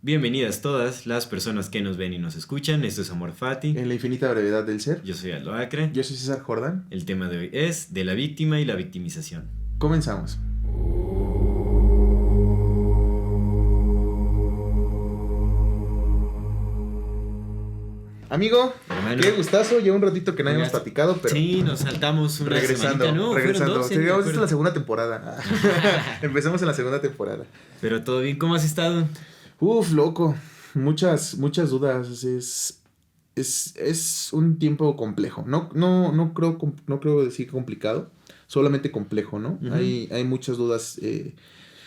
Bienvenidas todas las personas que nos ven y nos escuchan. Esto es Amor Fati. En la infinita brevedad del ser. Yo soy Aldo Acre. Yo soy César Jordán. El tema de hoy es de la víctima y la victimización. Comenzamos. Amigo, Hermano. qué gustazo. Lleva un ratito que no habíamos Oiga, platicado, pero Sí, nos saltamos una regresando. semanita, ¿no? Regresando. Fueron dos, Sí, me esta es acuerdo. la segunda temporada. Empezamos en la segunda temporada. Pero todo bien, ¿cómo has estado? Uf, loco. Muchas dudas. Es un tiempo complejo. No creo decir complicado. Solamente complejo, ¿no? Ujú. Hay muchas dudas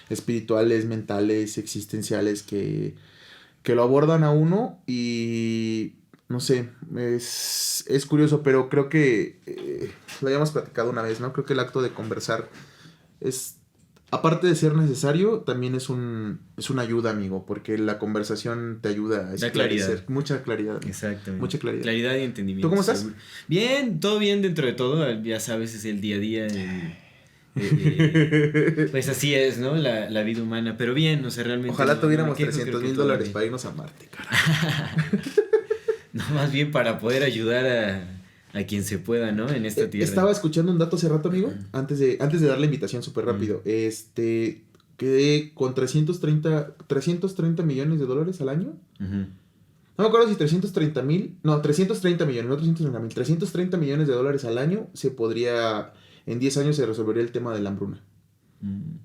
espirituales, mentales, existenciales que lo abordan a uno y no sé, es curioso, pero creo que lo habíamos platicado una vez, ¿no? Creo que el acto de conversar es, aparte de ser necesario, también es una ayuda, amigo, porque la conversación te ayuda a esclarecer. claridad. Mucha claridad. Amigo. Exactamente. Mucha claridad. Claridad y entendimiento. ¿Tú cómo estás? Seguro. Bien, todo bien dentro de todo. Ya sabes, es el día a día. Pues así es, ¿no? La vida humana. Pero bien, o sea, realmente. Ojalá no tuviéramos me quejo, creo que todo $300,000 bien. para irnos a Marte, cara. No, más bien para poder ayudar a quien se pueda, ¿no? En esta tierra. Estaba escuchando un dato hace rato, amigo, antes de dar la invitación súper rápido. Quedé con 330 millones de dólares al año. Ujú. No me acuerdo si 330 millones, no 330 mil. 330 millones de dólares al año en 10 años se resolvería el tema de la hambruna. Mm.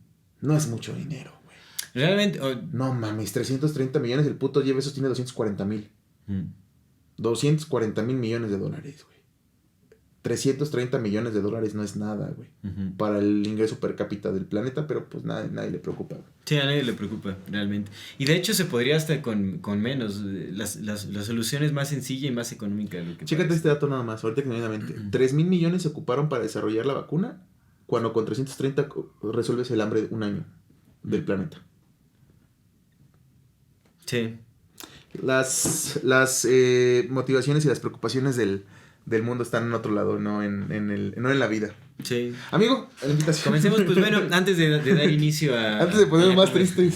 No es mucho dinero, güey. Realmente. No mames, 330 millones, el puto Jeff Bezos tiene 240 mil. 240 mil millones de dólares, güey. 330 millones de dólares no es nada, güey. Ujú. Para el ingreso per cápita del planeta, pero pues nadie le preocupa, güey. Sí, a nadie le preocupa, realmente. Y de hecho se podría hasta con menos. La solución es más sencilla y más económica de lo que Chécate parece. este dato nada más, ahorita que me viene a la mente. 3,000 millones se ocuparon para desarrollar la vacuna, cuando con 330 resuelves el hambre de un año del planeta. Sí. Las motivaciones y las preocupaciones del mundo están en otro lado, no en la vida. Sí. Amigo, la invitación. Comencemos, pues bueno, antes de dar inicio a... Antes de a ponerme la más triste.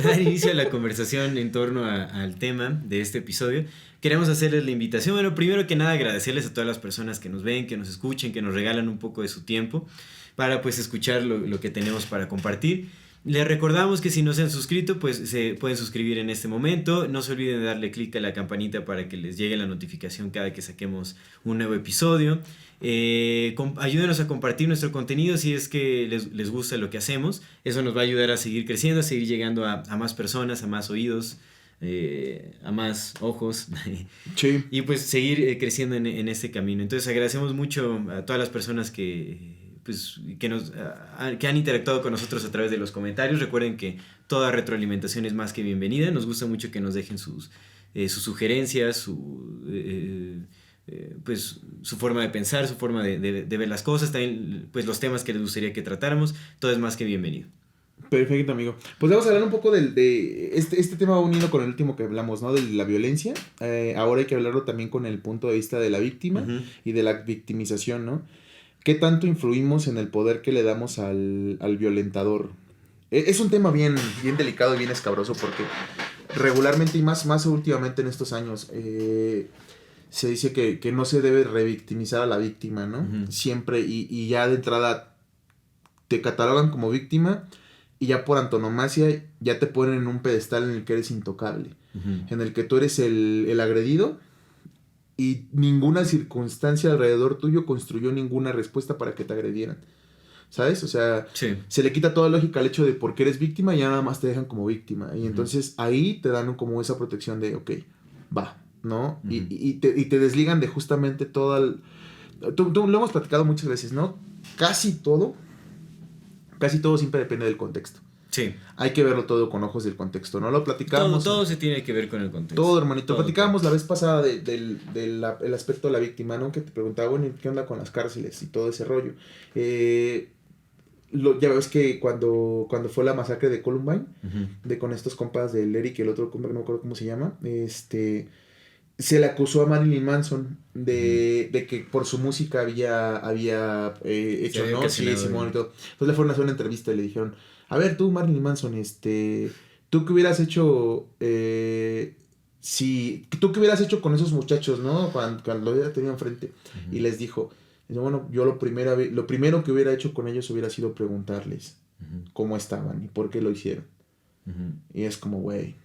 dar inicio a la conversación en torno al tema de este episodio, queremos hacerles la invitación. Bueno, primero que nada agradecerles a todas las personas que nos ven, que nos escuchen, que nos regalan un poco de su tiempo para pues escuchar lo que tenemos para compartir. Les recordamos que si no se han suscrito, pues se pueden suscribir en este momento. No se olviden de darle clic a la campanita para que les llegue la notificación cada que saquemos un nuevo episodio. Ayúdenos a compartir nuestro contenido si es que les gusta lo que hacemos. Eso nos va a ayudar a seguir creciendo, a seguir llegando a más personas, a más oídos, a más ojos. Sí. Y pues seguir creciendo en este camino. Entonces agradecemos mucho a todas las personas que han interactuado con nosotros a través de los comentarios. Recuerden que toda retroalimentación es más que bienvenida. Nos gusta mucho que nos dejen sus sugerencias, pues su forma de pensar, su forma de ver las cosas, también pues los temas que les gustaría que tratáramos. Todo es más que bienvenido. Perfecto, amigo. Pues vamos a hablar un poco de este tema va unido con el último que hablamos, ¿no? De la violencia. Ahora hay que hablarlo también con el punto de vista de la víctima y de la victimización, ¿no? ¿Qué tanto influimos en el poder que le damos al violentador? Es un tema bien delicado y bien escabroso porque regularmente y más últimamente en estos años se dice que no se debe revictimizar a la víctima, ¿no? Siempre y ya de entrada te catalogan como víctima y ya por antonomasia ya te ponen en un pedestal en el que eres intocable, en el que tú eres el agredido. Y ninguna circunstancia alrededor tuyo construyó ninguna respuesta para que te agredieran. ¿Sabes? O sea, sí. Se le quita toda lógica al hecho de por qué eres víctima y ya nada más te dejan como víctima. Y entonces ahí te dan como esa protección de, ok, va, ¿no? Y te desligan de justamente todo Tú lo hemos platicado muchas veces, ¿no? Casi todo siempre depende del contexto. Sí. Hay que verlo todo con ojos del contexto, ¿no? Lo platicamos. Todo se tiene que ver con el contexto. Todo, hermanito. Platicábamos la vez pasada del aspecto de la víctima, ¿no? Que te preguntaba, bueno, ¿qué onda con las cárceles y todo ese rollo? Ya ves que cuando fue la masacre de Columbine, con estos compas del Eric y el otro compa, no me acuerdo cómo se llama, se le acusó a Marilyn Manson de que por su música había hecho, ¿no? Sí, Simón y todo. Entonces le fueron a hacer una entrevista y le dijeron, a ver, tú, Marilyn Manson, ¿Tú qué hubieras hecho? ¿Tú qué hubieras hecho con esos muchachos, no? Cuando lo hubiera tenido enfrente. Uh-huh. Y les dijo, bueno, yo lo primero que hubiera hecho con ellos hubiera sido preguntarles uh-huh. cómo estaban y por qué lo hicieron. Uh-huh. Y es como, güey.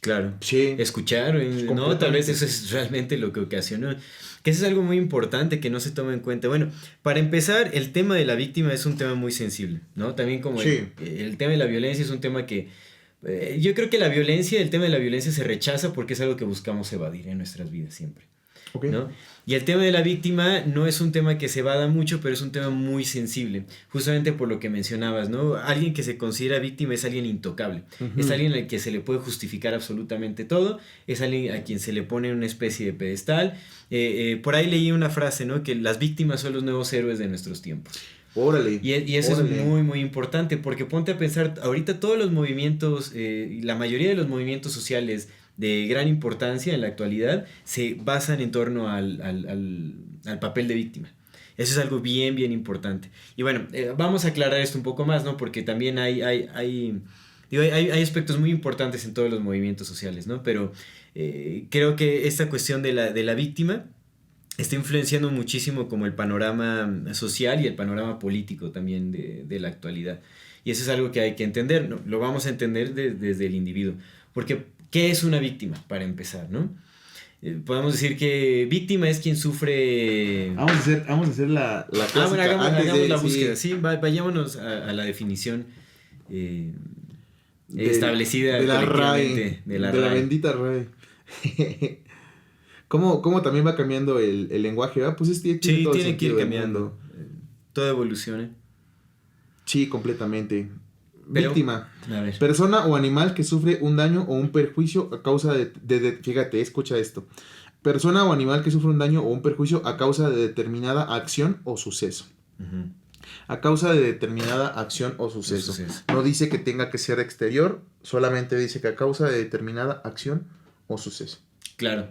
Claro. Sí. Escuchar, ¿no? Tal vez eso es realmente lo que ocasionó. Que eso es algo muy importante que no se toma en cuenta. Bueno, para empezar, el tema de la víctima es un tema muy sensible, ¿no? También como sí. el tema de la violencia es un tema que... yo creo que el tema de la violencia se rechaza porque es algo que buscamos evadir en nuestras vidas siempre. Okay. ¿No? Y el tema de la víctima no es un tema que se evada mucho, pero es un tema muy sensible, justamente por lo que mencionabas, ¿no? Alguien que se considera víctima es alguien intocable, uh-huh. es alguien al que se le puede justificar absolutamente todo, es alguien a quien se le pone una especie de pedestal. Por ahí leí una frase, ¿no? Que las víctimas son los nuevos héroes de nuestros tiempos. Órale. Y eso es muy, muy importante, porque ponte a pensar, ahorita todos los movimientos, la mayoría de los movimientos sociales de gran importancia en la actualidad se basan en torno al papel de víctima. Eso es algo bien, bien importante. Y bueno, vamos a aclarar esto un poco más, ¿no? Porque también hay aspectos muy importantes en todos los movimientos sociales, ¿no? Pero creo que esta cuestión de la víctima está influenciando muchísimo como el panorama social y el panorama político también de la actualidad. Y eso es algo que hay que entender, ¿no? Lo vamos a entender desde el individuo. Porque, ¿qué es una víctima? Para empezar, ¿no? Podemos decir que víctima es quien sufre... Vamos a hacer la clásica. Bueno, hagamos la búsqueda, sí, vayámonos a la definición establecida de la colectivamente. RAE, de la bendita RAE. ¿Cómo también va cambiando el lenguaje? Pues tiene que ir cambiando. Todo evoluciona. Sí, completamente. Pero, víctima. Persona o animal que sufre un daño o un perjuicio a causa de fíjate, escucha esto. Persona o animal que sufre un daño o un perjuicio a causa de determinada acción o suceso. Uh-huh. A causa de determinada acción o suceso. No dice que tenga que ser exterior, solamente dice que a causa de determinada acción o suceso. Claro.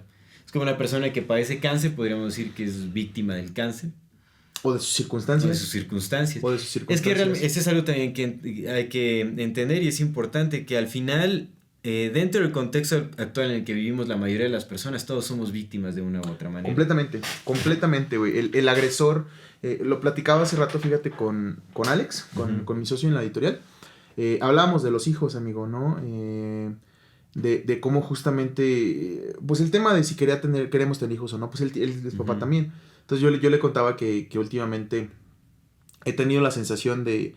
Es como una persona que padece cáncer, podríamos decir que es víctima del cáncer. O de sus circunstancias. Es que realmente eso es algo también que hay que entender y es importante que al final, dentro del contexto actual en el que vivimos la mayoría de las personas, todos somos víctimas de una u otra manera. Completamente, güey. El agresor, lo platicaba hace rato, fíjate, con Alex, con mi socio en la editorial. Hablábamos de los hijos, amigo, ¿no? De cómo justamente, pues el tema de si queremos tener hijos o no, pues él es papá también. Entonces yo le contaba que últimamente he tenido la sensación de...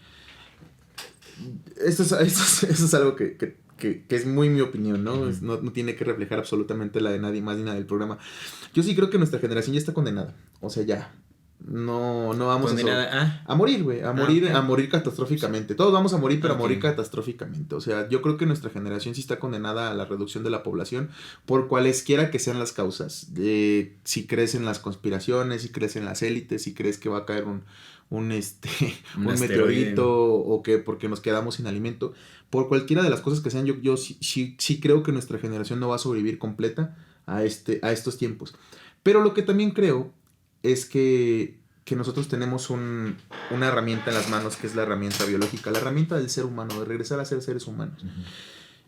Esto es algo que es muy mi opinión, ¿no? Uh-huh. No tiene que reflejar absolutamente la de nadie más ni nada del programa. Yo sí creo que nuestra generación ya está condenada. O sea, ya. No vamos a morir, güey. A morir catastróficamente. Todos vamos a morir, pero a morir catastróficamente. O sea, yo creo que nuestra generación sí está condenada a la reducción de la población por cualesquiera que sean las causas. Si crees en las conspiraciones, si crees en las élites, si crees que va a caer un meteorito o que porque nos quedamos sin alimento. Por cualquiera de las cosas que sean, yo sí creo que nuestra generación no va a sobrevivir completa a estos tiempos. Pero lo que también creo es que nosotros tenemos una herramienta en las manos que es la herramienta biológica, la herramienta del ser humano, de regresar a ser seres humanos. Uh-huh.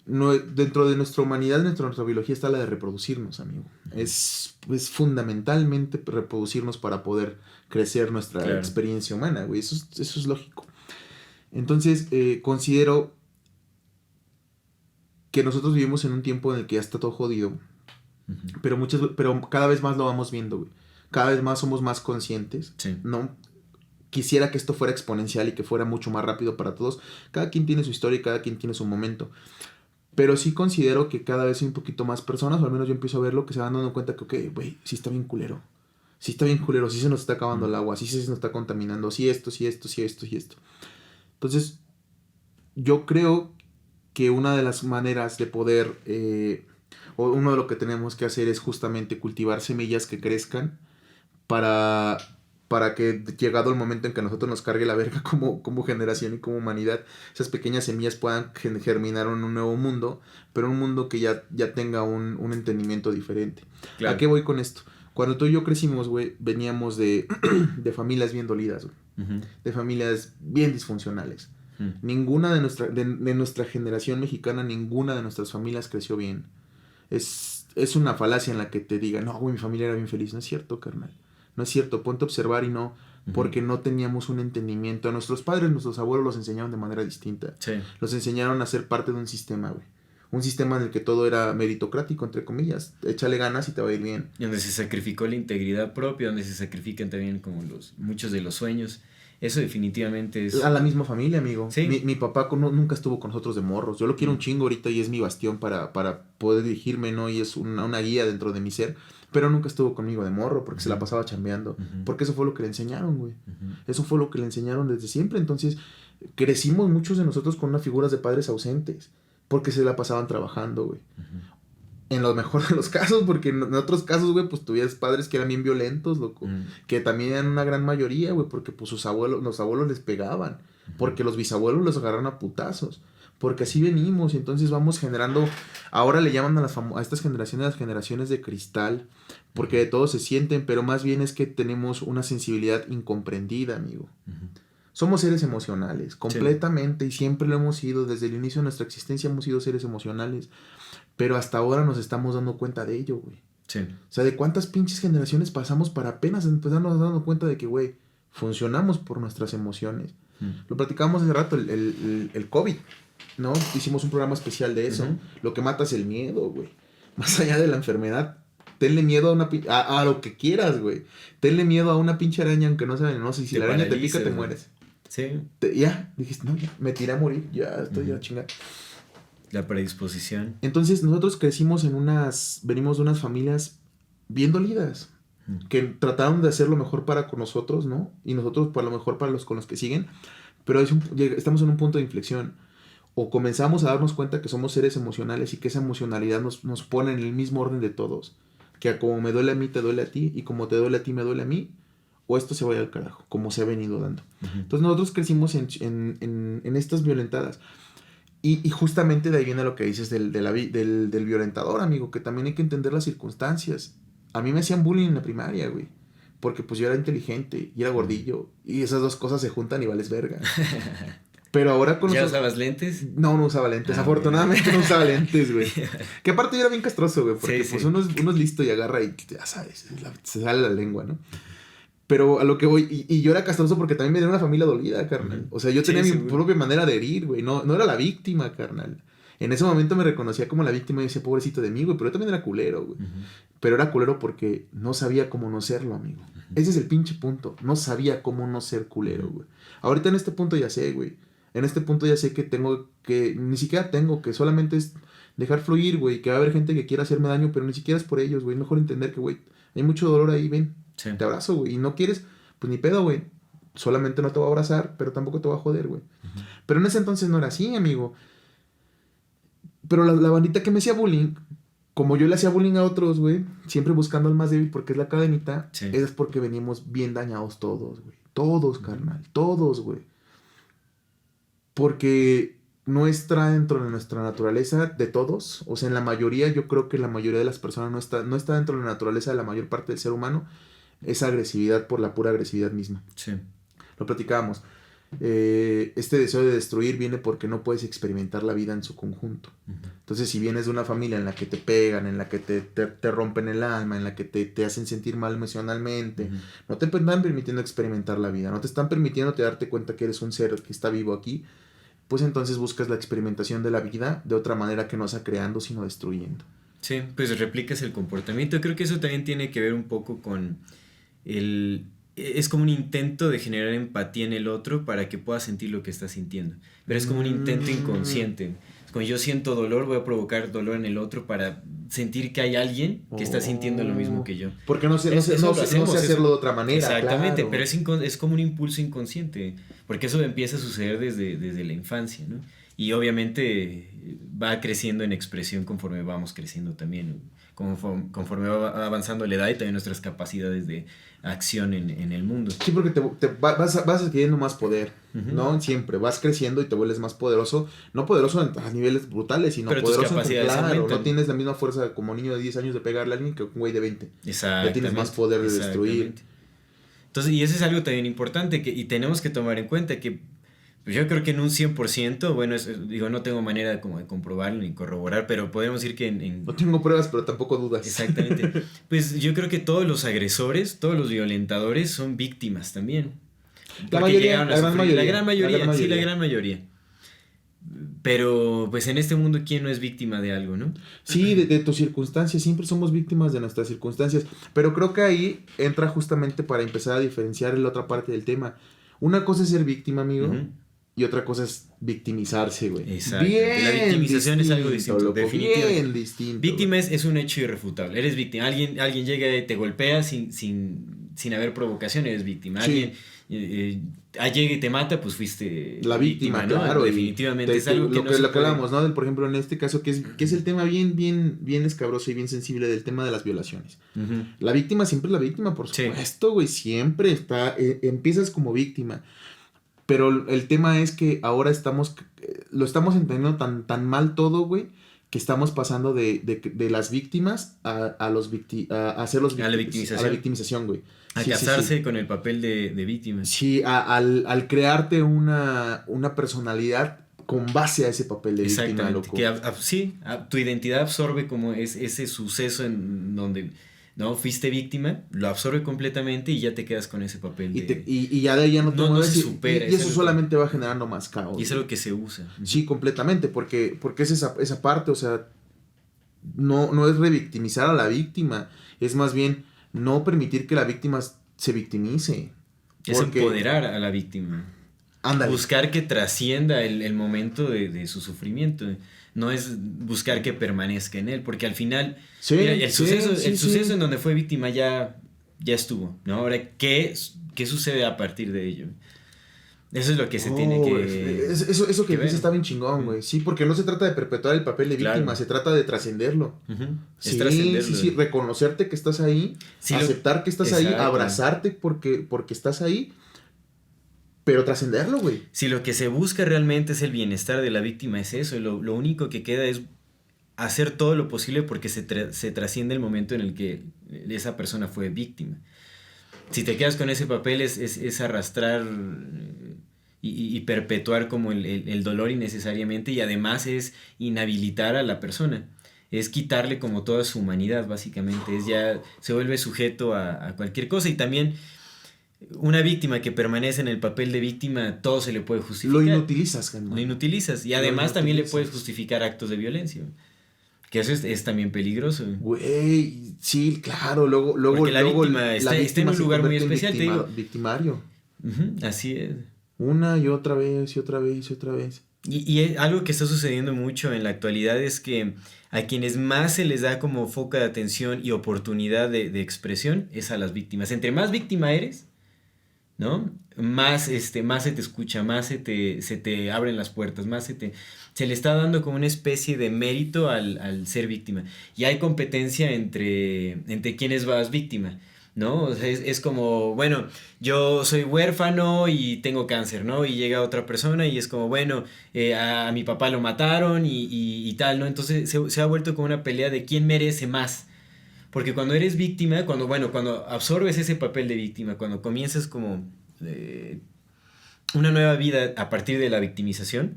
No, dentro de nuestra humanidad, dentro de nuestra biología está la de reproducirnos, amigo. Uh-huh. Es fundamentalmente reproducirnos para poder crecer nuestra experiencia humana, güey. Eso es lógico. Entonces, considero que nosotros vivimos en un tiempo en el que ya está todo jodido. Uh-huh. Pero cada vez más lo vamos viendo, güey. Cada vez más somos más conscientes, sí. ¿No? Quisiera que esto fuera exponencial y que fuera mucho más rápido para todos. Cada quien tiene su historia y cada quien tiene su momento. Pero sí considero que cada vez hay un poquito más personas, o al menos yo empiezo a verlo, que se van dando cuenta que, ok, güey, sí está bien culero. Sí está bien culero, sí se nos está acabando el agua, sí se nos está contaminando, sí esto. Entonces, yo creo que una de las maneras de poder, o uno de lo que tenemos que hacer es justamente cultivar semillas que crezcan, para que llegado el momento en que a nosotros nos cargue la verga como generación y como humanidad, esas pequeñas semillas puedan germinar en un nuevo mundo, pero un mundo que ya tenga un entendimiento diferente. Claro. ¿A qué voy con esto? Cuando tú y yo crecimos, güey, veníamos de familias bien dolidas, güey. Uh-huh. De familias bien disfuncionales. Ninguna de nuestra generación mexicana, ninguna de nuestras familias creció bien. Es una falacia en la que te digan, no, güey, mi familia era bien feliz. No es cierto, carnal. No es cierto. Ponte a observar y no, porque no teníamos un entendimiento. A nuestros padres, nuestros abuelos los enseñaron de manera distinta. Sí. Los enseñaron a ser parte de un sistema, güey. Un sistema en el que todo era meritocrático, entre comillas. Échale ganas y te va a ir bien. Y donde se sacrificó la integridad propia, donde se sacrifican también como muchos de los sueños. Eso definitivamente es... A la misma familia, amigo. Sí. Mi papá nunca estuvo con nosotros de morros. Yo lo quiero un chingo ahorita y es mi bastión para poder dirigirme, ¿no? Y es una guía dentro de mi ser. Pero nunca estuvo conmigo de morro porque se la pasaba chambeando. Porque eso fue lo que le enseñaron, güey. Eso fue lo que le enseñaron desde siempre. Entonces, crecimos muchos de nosotros con unas figuras de padres ausentes. Porque se la pasaban trabajando, güey. En lo mejor de los casos, porque en otros casos, güey, pues tuvieras padres que eran bien violentos, loco. Que también eran una gran mayoría, güey, porque pues los abuelos les pegaban. Porque los bisabuelos los agarraron a putazos. Porque así venimos y entonces vamos generando... Ahora le llaman a estas generaciones las generaciones de cristal. Porque de todo se sienten, pero más bien es que tenemos una sensibilidad incomprendida, amigo. Somos seres emocionales, completamente, y siempre lo hemos sido. Desde el inicio de nuestra existencia hemos sido seres emocionales. Pero hasta ahora nos estamos dando cuenta de ello, güey. Sí. O sea, de cuántas pinches generaciones pasamos para apenas empezarnos dando cuenta de que, güey, funcionamos por nuestras emociones. Lo platicábamos hace rato, el COVID, ¿no? Hicimos un programa especial de eso. Lo que mata es el miedo, güey. Más allá de la enfermedad, tenle miedo a lo que quieras, güey. Tenle miedo a una pinche araña, aunque no sea venenosa. Y si la araña te pica, te mueres. Sí. Ya, dijiste, no, ya, me tiré a morir. Ya estoy ya chingada. La predisposición. Entonces nosotros venimos de unas familias bien dolidas, que trataron de hacer lo mejor para con nosotros, ¿no? Y nosotros para lo mejor para con los que siguen, pero estamos en un punto de inflexión. O comenzamos a darnos cuenta que somos seres emocionales y que esa emocionalidad nos pone en el mismo orden de todos. Que como me duele a mí, te duele a ti, y como te duele a ti, me duele a mí, o esto se vaya al carajo, como se ha venido dando. Entonces nosotros crecimos en estas violentadas. Y justamente de ahí viene lo que dices del violentador, amigo, que también hay que entender las circunstancias. A mí me hacían bullying en la primaria, güey, porque pues yo era inteligente y era gordillo, y esas dos cosas se juntan y vales verga. Pero ahora con ¿Ya usabas lentes? No usaba lentes, afortunadamente no usaba lentes, güey. Que aparte yo era bien castroso, güey, porque pues uno es listo y agarra y ya sabes, se sale la lengua, ¿no? Pero a lo que voy, y yo era castroso porque también me dio una familia dolida, carnal. O sea, yo tenía mi propia manera de herir, güey. No era la víctima, carnal. En ese momento me reconocía como la víctima y decía, pobrecito de mí, güey. Pero yo también era culero, güey. Pero era culero porque no sabía cómo no serlo, amigo. Ese es el pinche punto. No sabía cómo no ser culero, güey. Ahorita en este punto ya sé, güey. En este punto ya sé que ni siquiera tengo, que solamente es dejar fluir, güey. Que va a haber gente que quiera hacerme daño, pero ni siquiera es por ellos, güey. Mejor entender que, güey, hay mucho dolor ahí, ven. Sí. Te abrazo, güey. Y no quieres, pues ni pedo, güey. Solamente no te voy a abrazar, pero tampoco te voy a joder, güey. Pero en ese entonces no era así, amigo. Pero la bandita que me hacía bullying, como yo le hacía bullying a otros, güey, siempre buscando al más débil porque es la cadenita, es porque venimos bien dañados todos, güey. Todos, carnal. Todos, güey. Porque no está dentro de nuestra naturaleza de todos. O sea, en la mayoría, yo creo que la mayoría de las personas no está dentro de la naturaleza de la mayor parte del ser humano. Esa agresividad por la pura agresividad misma. Sí. Lo platicábamos. Este deseo de destruir viene porque no puedes experimentar la vida en su conjunto. Entonces, si vienes de una familia en la que te pegan, en la que te rompen el alma, en la que te hacen sentir mal emocionalmente, no te están permitiendo experimentar la vida, no te están permitiendo darte cuenta que eres un ser que está vivo aquí, pues entonces buscas la experimentación de la vida de otra manera que no sea creando, sino destruyendo. Sí, pues replicas el comportamiento. Creo que eso también tiene que ver un poco con es como un intento de generar empatía en el otro para que pueda sentir lo que está sintiendo. Pero es como un intento inconsciente. Cuando yo siento dolor, voy a provocar dolor en el otro para sentir que hay alguien que está sintiendo lo mismo que yo. Porque no sé hacerlo de otra manera. Exactamente, claro. Pero es como un impulso inconsciente. Porque eso empieza a suceder desde la infancia, ¿no? Y obviamente va creciendo en expresión conforme vamos creciendo también, conforme va avanzando la edad y también nuestras capacidades de acción en el mundo. Sí, porque vas adquiriendo más poder, ¿no? Siempre vas creciendo y te vuelves más poderoso, no poderoso a niveles brutales, sino pero poderoso claro, no tienes la misma fuerza como niño de 10 años de pegarle a alguien que un güey de 20. Ya tienes más poder de destruir. Entonces, y eso es algo también importante y tenemos que tomar en cuenta que Pues yo creo que en un 100%, bueno, digo, no tengo manera como de comprobarlo ni corroborar, pero podemos decir que No tengo pruebas, pero tampoco dudas. Exactamente. Pues yo creo que todos los agresores, todos los violentadores son víctimas también. La mayoría, la gran mayoría, sí, la gran mayoría. Pero pues en este mundo, ¿quién no es víctima de algo, no? Sí, de tus circunstancias, siempre somos víctimas de nuestras circunstancias, pero creo que ahí entra justamente para empezar a diferenciar la otra parte del tema. Una cosa es ser víctima, amigo, y otra cosa es victimizarse, güey. Exacto. La victimización distinto, es algo distinto, loco, definitivamente. Bien distinto. Víctima es un hecho irrefutable. Eres víctima. Alguien llega y te golpea sin haber provocación, eres víctima. Sí. Alguien llega y te mata, pues fuiste la víctima, ¿no? claro. Definitivamente es algo que lo no que, se lo que puede... hablamos, ¿no? Por ejemplo, en este caso, que es el tema bien escabroso y bien sensible del tema de las violaciones. La víctima siempre es la víctima, por supuesto, güey. Siempre está... empiezas como víctima. Pero el tema es que ahora lo estamos entendiendo tan mal todo, güey, que estamos pasando de las víctimas a ser los víctimas. A la victimización, güey. A casarse con el papel de víctima. Sí, al crearte una personalidad con base a ese papel de víctima, loco. Tu identidad absorbe como ese suceso en donde... ¿no? Fuiste víctima, lo absorbe completamente y ya te quedas con ese papel. Y ya de ahí ya no te mueves. No se supera. Y eso solamente va generando más caos. Y eso es lo que se usa. Sí, completamente, porque es esa parte, o sea, no es revictimizar a la víctima, es más bien no permitir que la víctima se victimice. Es empoderar a la víctima. Ándale. Buscar que trascienda el momento de su sufrimiento. No es buscar que permanezca en él, porque al final mira, el suceso en donde fue víctima ya estuvo, ¿no? Ahora, ¿qué sucede a partir de ello? Eso es lo que se tiene que... Eso que dices está bien chingón, güey. Sí, porque no se trata de perpetuar el papel de víctima, se trata de trascenderlo. Es trascenderlo. Sí, reconocerte que estás ahí, aceptar que estás ahí, abrazarte porque estás ahí. Pero trascenderlo, güey. Si lo que se busca realmente es el bienestar de la víctima, es eso. Y lo único que queda es hacer todo lo posible porque se trasciende el momento en el que esa persona fue víctima. Si te quedas con ese papel es arrastrar y perpetuar como el dolor innecesariamente, y además es inhabilitar a la persona. Es quitarle como toda su humanidad, básicamente. Ya se vuelve sujeto a cualquier cosa. Y también... una víctima que permanece en el papel de víctima, todo se le puede justificar. Lo inutilizas, hermano. Lo inutilizas. Y además también le puedes justificar actos de violencia. Que eso es también peligroso. Güey, sí, claro. Luego porque la víctima está en un lugar muy especial, te digo. Victimario. Así es. Una y otra vez, y otra vez, y otra vez. Y algo que está sucediendo mucho en la actualidad es que a quienes más se les da como foco de atención y oportunidad de expresión es a las víctimas. Entre más víctima eres, ¿no? Más se te escucha, más se te abren las puertas, más se le está dando como una especie de mérito al ser víctima. Y hay competencia entre quienes vas víctima, ¿no? O sea, es como, bueno, yo soy huérfano y tengo cáncer, ¿no? Y llega otra persona y es como, bueno, a mi papá lo mataron y tal, ¿no? Entonces se ha vuelto como una pelea de quién merece más. Porque cuando eres víctima, cuando absorbes ese papel de víctima, cuando comienzas como una nueva vida a partir de la victimización,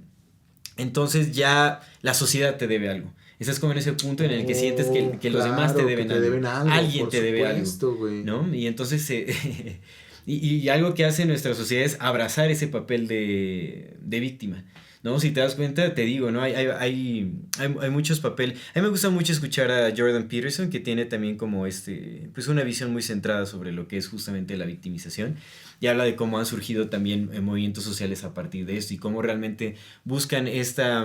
entonces ya la sociedad te debe algo. Estás como en ese punto en el que sientes que los demás te deben algo. Alguien te debe algo, ¿no? Y entonces y algo que hace nuestra sociedad es abrazar ese papel de víctima, ¿no? Si te das cuenta, te digo, ¿no? Hay muchos papeles. A mí me gusta mucho escuchar a Jordan Peterson, que tiene también como pues una visión muy centrada sobre lo que es justamente la victimización, y habla de cómo han surgido también movimientos sociales a partir de esto y cómo realmente buscan esta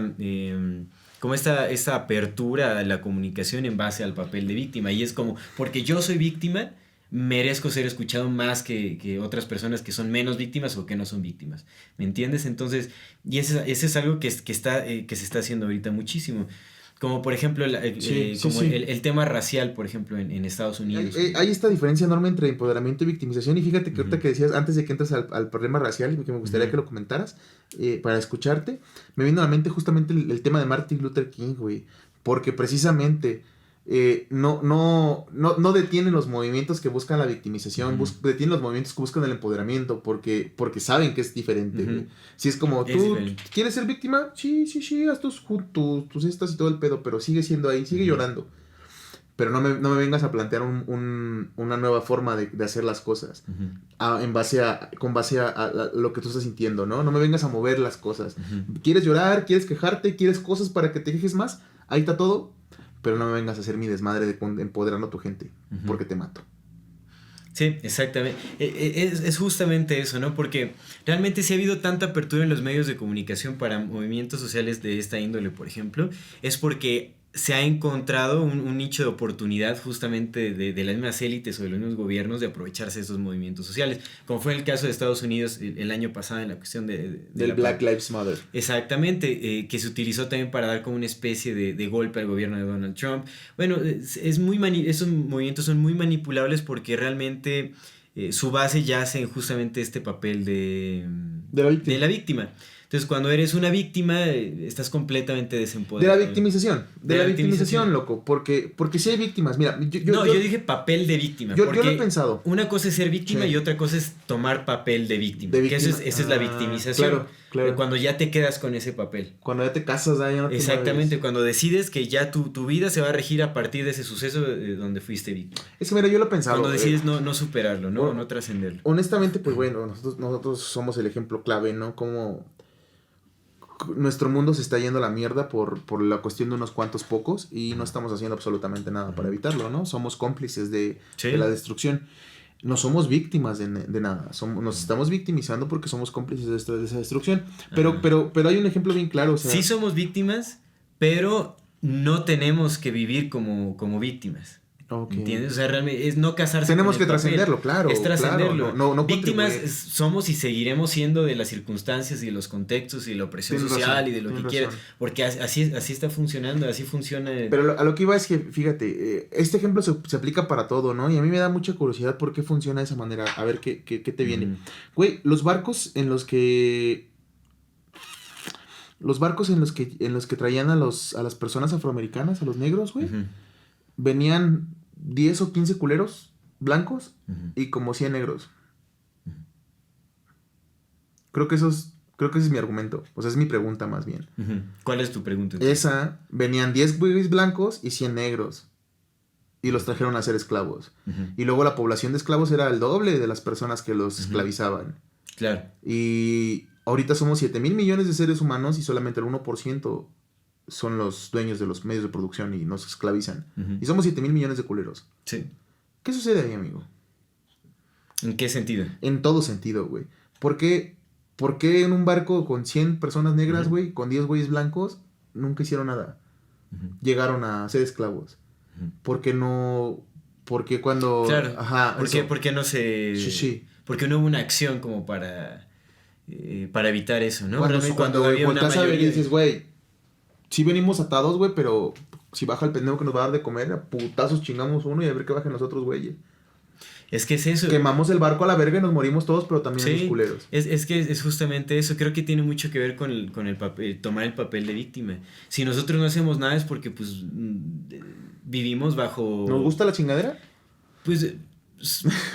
apertura a la comunicación en base al papel de víctima. Y es como, porque yo soy víctima, merezco ser escuchado más que otras personas que son menos víctimas o que no son víctimas. ¿Me entiendes? Entonces, y ese es algo que se está haciendo ahorita muchísimo. Como por ejemplo el tema racial, por ejemplo, en Estados Unidos. Hay esta diferencia enorme entre empoderamiento y victimización. Y fíjate que ahorita que decías, antes de que entres al problema racial, que me gustaría que lo comentaras, para escucharte, me vino a la mente justamente el tema de Martin Luther King, güey. Porque precisamente no detienen los movimientos que buscan la victimización, detienen los movimientos que buscan el empoderamiento, porque saben que es diferente, güey. Si es como, ¿tú quieres ser víctima? Sí, haz tus estas y todo el pedo, pero sigue siendo ahí, sigue llorando. Pero no me vengas a plantear una nueva forma de hacer las cosas con base a lo que tú estás sintiendo, ¿no? No me vengas a mover las cosas. ¿Quieres llorar? ¿Quieres quejarte? ¿Quieres cosas para que te quejes más? Ahí está todo. Pero no me vengas a hacer mi desmadre de empoderando a tu gente, porque te mato. Sí, exactamente. Es justamente eso, ¿no? Porque realmente si ha habido tanta apertura en los medios de comunicación para movimientos sociales de esta índole, por ejemplo, es porque se ha encontrado un nicho de oportunidad justamente de las mismas élites o de los mismos gobiernos de aprovecharse de estos movimientos sociales, como fue el caso de Estados Unidos el año pasado en la cuestión del Black Lives Matter. Exactamente, que se utilizó también para dar como una especie de golpe al gobierno de Donald Trump. Bueno, esos movimientos son muy manipulables porque realmente su base yace en justamente este papel de la víctima. Entonces, cuando eres una víctima, estás completamente desempoderado. De la victimización. De la victimización, loco. Porque si hay víctimas, mira... Yo dije papel de víctima. Yo lo he pensado. Una cosa es ser víctima y otra cosa es tomar papel de víctima. Que esa es la victimización. Claro. Cuando ya te quedas con ese papel. Cuando ya te casas, ya no te Exactamente, mueves. Cuando decides que ya tu vida se va a regir a partir de ese suceso donde fuiste víctima. Es que mira, yo lo he pensado. Cuando decides no superarlo, no trascenderlo. Honestamente, pues bueno, nosotros somos el ejemplo clave, ¿no? Como nuestro mundo se está yendo a la mierda por la cuestión de unos cuantos pocos y no estamos haciendo absolutamente nada para evitarlo, ¿no? Somos cómplices de la destrucción. No somos víctimas de nada. Nos estamos victimizando porque somos cómplices de esa destrucción. Pero hay un ejemplo bien claro. O sea, sí somos víctimas, pero no tenemos que vivir como víctimas. Okay. ¿Entiendes? O sea, realmente es no casarse. Tenemos que trascenderlo, claro. Es trascenderlo. Claro, no víctimas somos y seguiremos siendo de las circunstancias y de los contextos y de la opresión social y de lo que quieras. Porque así está funcionando, así funciona. Pero a lo que iba es que, fíjate, este ejemplo se aplica para todo, ¿no? Y a mí me da mucha curiosidad por qué funciona de esa manera. A ver qué te viene. Güey, los barcos en los que traían a las personas afroamericanas, a los negros, güey, venían 10 o 15 culeros blancos y como 100 negros. Creo que ese es mi argumento. O sea, es mi pregunta más bien. ¿Cuál es tu pregunta? Esa, venían 10 güeyes blancos y 100 negros. Y los trajeron a ser esclavos. Y luego la población de esclavos era el doble de las personas que los esclavizaban. Claro. Y ahorita somos 7,000 millones de seres humanos y solamente el 1% son los dueños de los medios de producción y nos esclavizan. Y somos 7,000 millones de culeros. Sí. ¿Qué sucede ahí, amigo? ¿En qué sentido? En todo sentido, güey. ¿Por qué en un barco con 100 personas negras, güey, con 10 güeyes blancos, nunca hicieron nada? Llegaron a ser esclavos. ¿Por qué no? ¿Por qué cuando...? Claro. Ajá. ¿Por qué no se...? Sí. ¿Por qué no hubo una acción como para evitar eso, no? Cuando volteas a ver y dices, güey, sí venimos atados, güey, pero si baja el pendejo que nos va a dar de comer, a putazos chingamos uno y a ver qué bajen los otros, güeyes. Es que es eso. Quemamos el barco a la verga y nos morimos todos, pero también los culeros. Es que es justamente eso. Creo que tiene mucho que ver con el papel, tomar el papel de víctima. Si nosotros no hacemos nada es porque, pues, vivimos bajo... ¿Nos gusta la chingadera? Pues,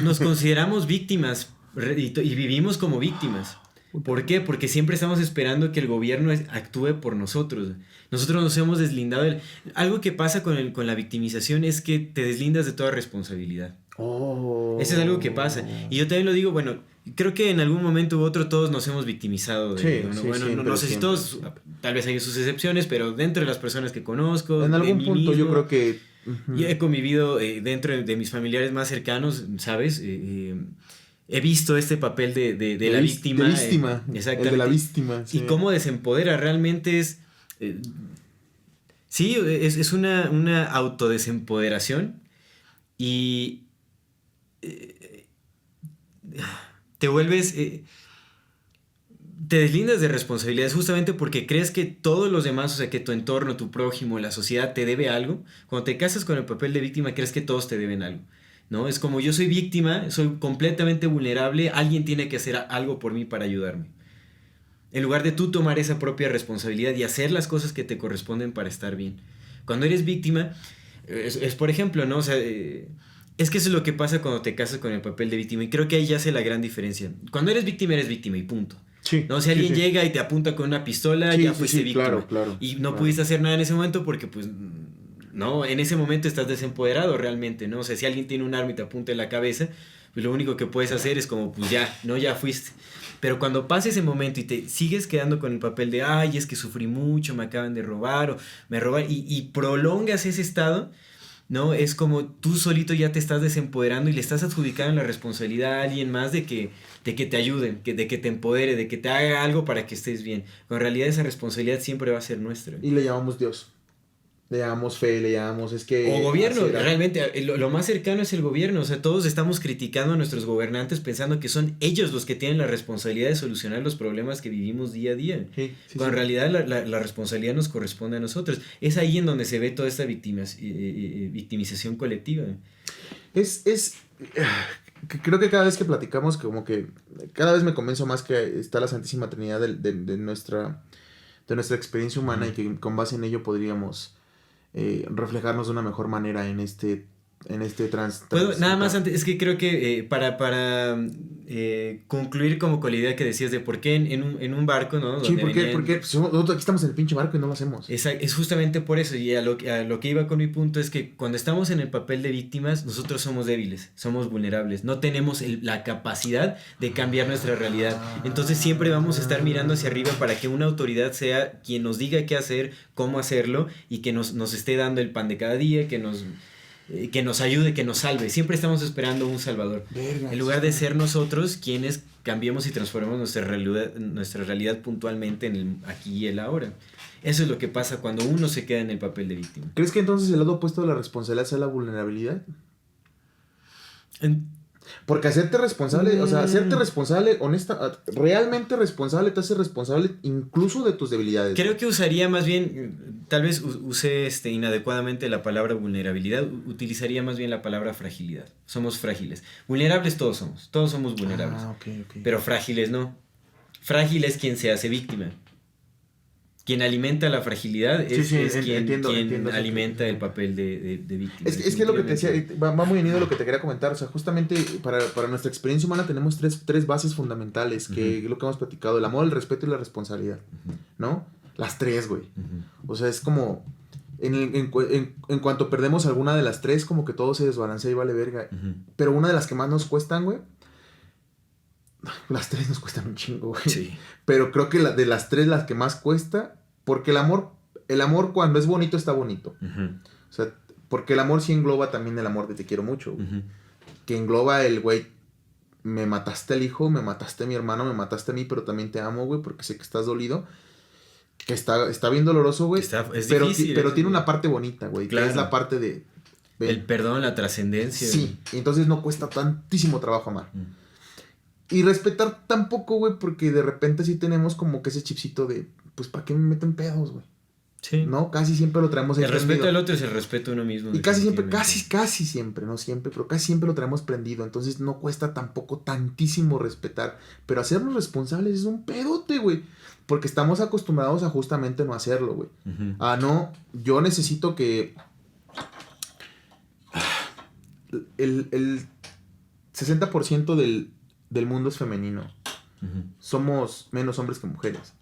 nos consideramos víctimas y vivimos como víctimas. ¿Por qué? Porque siempre estamos esperando que el gobierno actúe por nosotros. Nosotros nos hemos deslindado. Algo que pasa con la victimización es que te deslindas de toda responsabilidad. Eso es algo que pasa. Y yo también lo digo, bueno, creo que en algún momento u otro todos nos hemos victimizado. No sé si todos, tal vez hay sus excepciones, pero dentro de las personas que conozco... En algún punto mismo, yo creo que... Yo he convivido dentro de mis familiares más cercanos, ¿sabes? He visto este papel de la víctima. Exactamente. El de la víctima. Sí. Y cómo desempodera. Realmente es... sí, es una autodesempoderación. Y... te vuelves... te deslindas de responsabilidades justamente porque crees que todos los demás, o sea, que tu entorno, tu prójimo, la sociedad te debe algo. Cuando te casas con el papel de víctima, crees que todos te deben algo. ¿No? Es como yo soy víctima, soy completamente vulnerable, alguien tiene que hacer algo por mí para ayudarme. En lugar de tú tomar esa propia responsabilidad y hacer las cosas que te corresponden para estar bien. Cuando eres víctima, Es por ejemplo, ¿no? O sea, es que eso es lo que pasa cuando te casas con el papel de víctima. Y creo que ahí ya hace la gran diferencia. Cuando eres víctima y punto. Sí. No, si alguien llega y te apunta con una pistola, ya fuiste víctima. Claro, claro. Y no pudiste hacer nada en ese momento porque, pues, no, en ese momento estás desempoderado realmente, ¿no? O sea, si alguien tiene un arma y te apunta en la cabeza, pues lo único que puedes hacer es como, pues ya, no, ya fuiste. Pero cuando pasa ese momento y te sigues quedando con el papel de, ay, es que sufrí mucho, me acaban de robar o me roban, y prolongas ese estado, ¿no? Es como tú solito ya te estás desempoderando y le estás adjudicando la responsabilidad a alguien más de que te ayuden, de que te empodere, de que te haga algo para que estés bien. Pero en realidad esa responsabilidad siempre va a ser nuestra. Y le llamamos Dios. Le llamamos fe, le llamamos, es que... O gobierno, realmente, lo más cercano es el gobierno. O sea, todos estamos criticando a nuestros gobernantes pensando que son ellos los que tienen la responsabilidad de solucionar los problemas que vivimos día a día. Sí, Cuando en realidad la responsabilidad nos corresponde a nosotros. Es ahí en donde se ve toda esta victimización colectiva. Creo que cada vez que platicamos, como que cada vez me convenzo más que está la Santísima Trinidad de nuestra experiencia humana y que con base en ello podríamos reflejarnos de una mejor manera en este Nada más antes, es que creo que para concluir como con la idea que decías de por qué en un barco, ¿no? Sí, ¿por qué? Pues nosotros aquí estamos en el pinche barco y no lo hacemos. Es justamente por eso, y a lo que iba con mi punto es que cuando estamos en el papel de víctimas, nosotros somos débiles, somos vulnerables, no tenemos la capacidad de cambiar nuestra realidad. Entonces siempre vamos a estar mirando hacia arriba para que una autoridad sea quien nos diga qué hacer, cómo hacerlo, y que nos esté dando el pan de cada día, que nos ayude, que nos salve. Siempre estamos esperando un salvador. En lugar de ser nosotros quienes cambiemos y transformemos nuestra realidad puntualmente en el aquí y el ahora. Eso es lo que pasa cuando uno se queda en el papel de víctima. ¿Crees que entonces el lado opuesto de la responsabilidad sea la vulnerabilidad? Porque hacerte responsable, o sea, hacerte responsable, realmente responsable, te hace responsable incluso de tus debilidades. Creo que usaría más bien, tal vez usé inadecuadamente la palabra vulnerabilidad, utilizaría más bien la palabra fragilidad. Somos frágiles. Vulnerables todos somos vulnerables. Okay. Pero frágiles no. Frágil es quien se hace víctima. Quien alimenta la fragilidad es quien alimenta el papel de víctima. Es que lo que te decía, va muy unido a lo que te quería comentar. O sea, justamente para nuestra experiencia humana tenemos tres bases fundamentales, que es lo que hemos platicado: el amor, el respeto y la responsabilidad. ¿No? Las tres, güey. O sea, es como... En cuanto perdemos alguna de las tres, como que todo se desbalancea y vale verga. Pero una de las que más nos cuestan, güey... Las tres nos cuestan un chingo, güey. Sí. Pero creo que de las tres, las que más cuesta... Porque el amor cuando es bonito está bonito. O sea, porque el amor sí engloba también el amor de te quiero mucho. Que engloba el, güey, me mataste al hijo, me mataste a mi hermano, me mataste a mí, pero también te amo, güey, porque sé que estás dolido. Que está bien doloroso, güey. Pero tiene una parte bonita, güey. Claro. Que es la parte de... el perdón, la trascendencia. Sí, y entonces no cuesta tantísimo trabajo amar. Y respetar tampoco, güey, porque de repente sí tenemos como que ese chipcito de, pues, ¿para qué me meten pedos, güey? Sí. ¿No? Casi siempre lo traemos entendido. El respeto del otro es el respeto de uno mismo. Y casi siempre, casi siempre, no siempre, pero casi siempre lo traemos prendido. Entonces no cuesta tampoco tantísimo respetar. Pero hacernos responsables es un pedote, güey. Porque estamos acostumbrados a justamente no hacerlo, güey. No, yo necesito que... El 60% del mundo es femenino. Somos menos hombres que mujeres.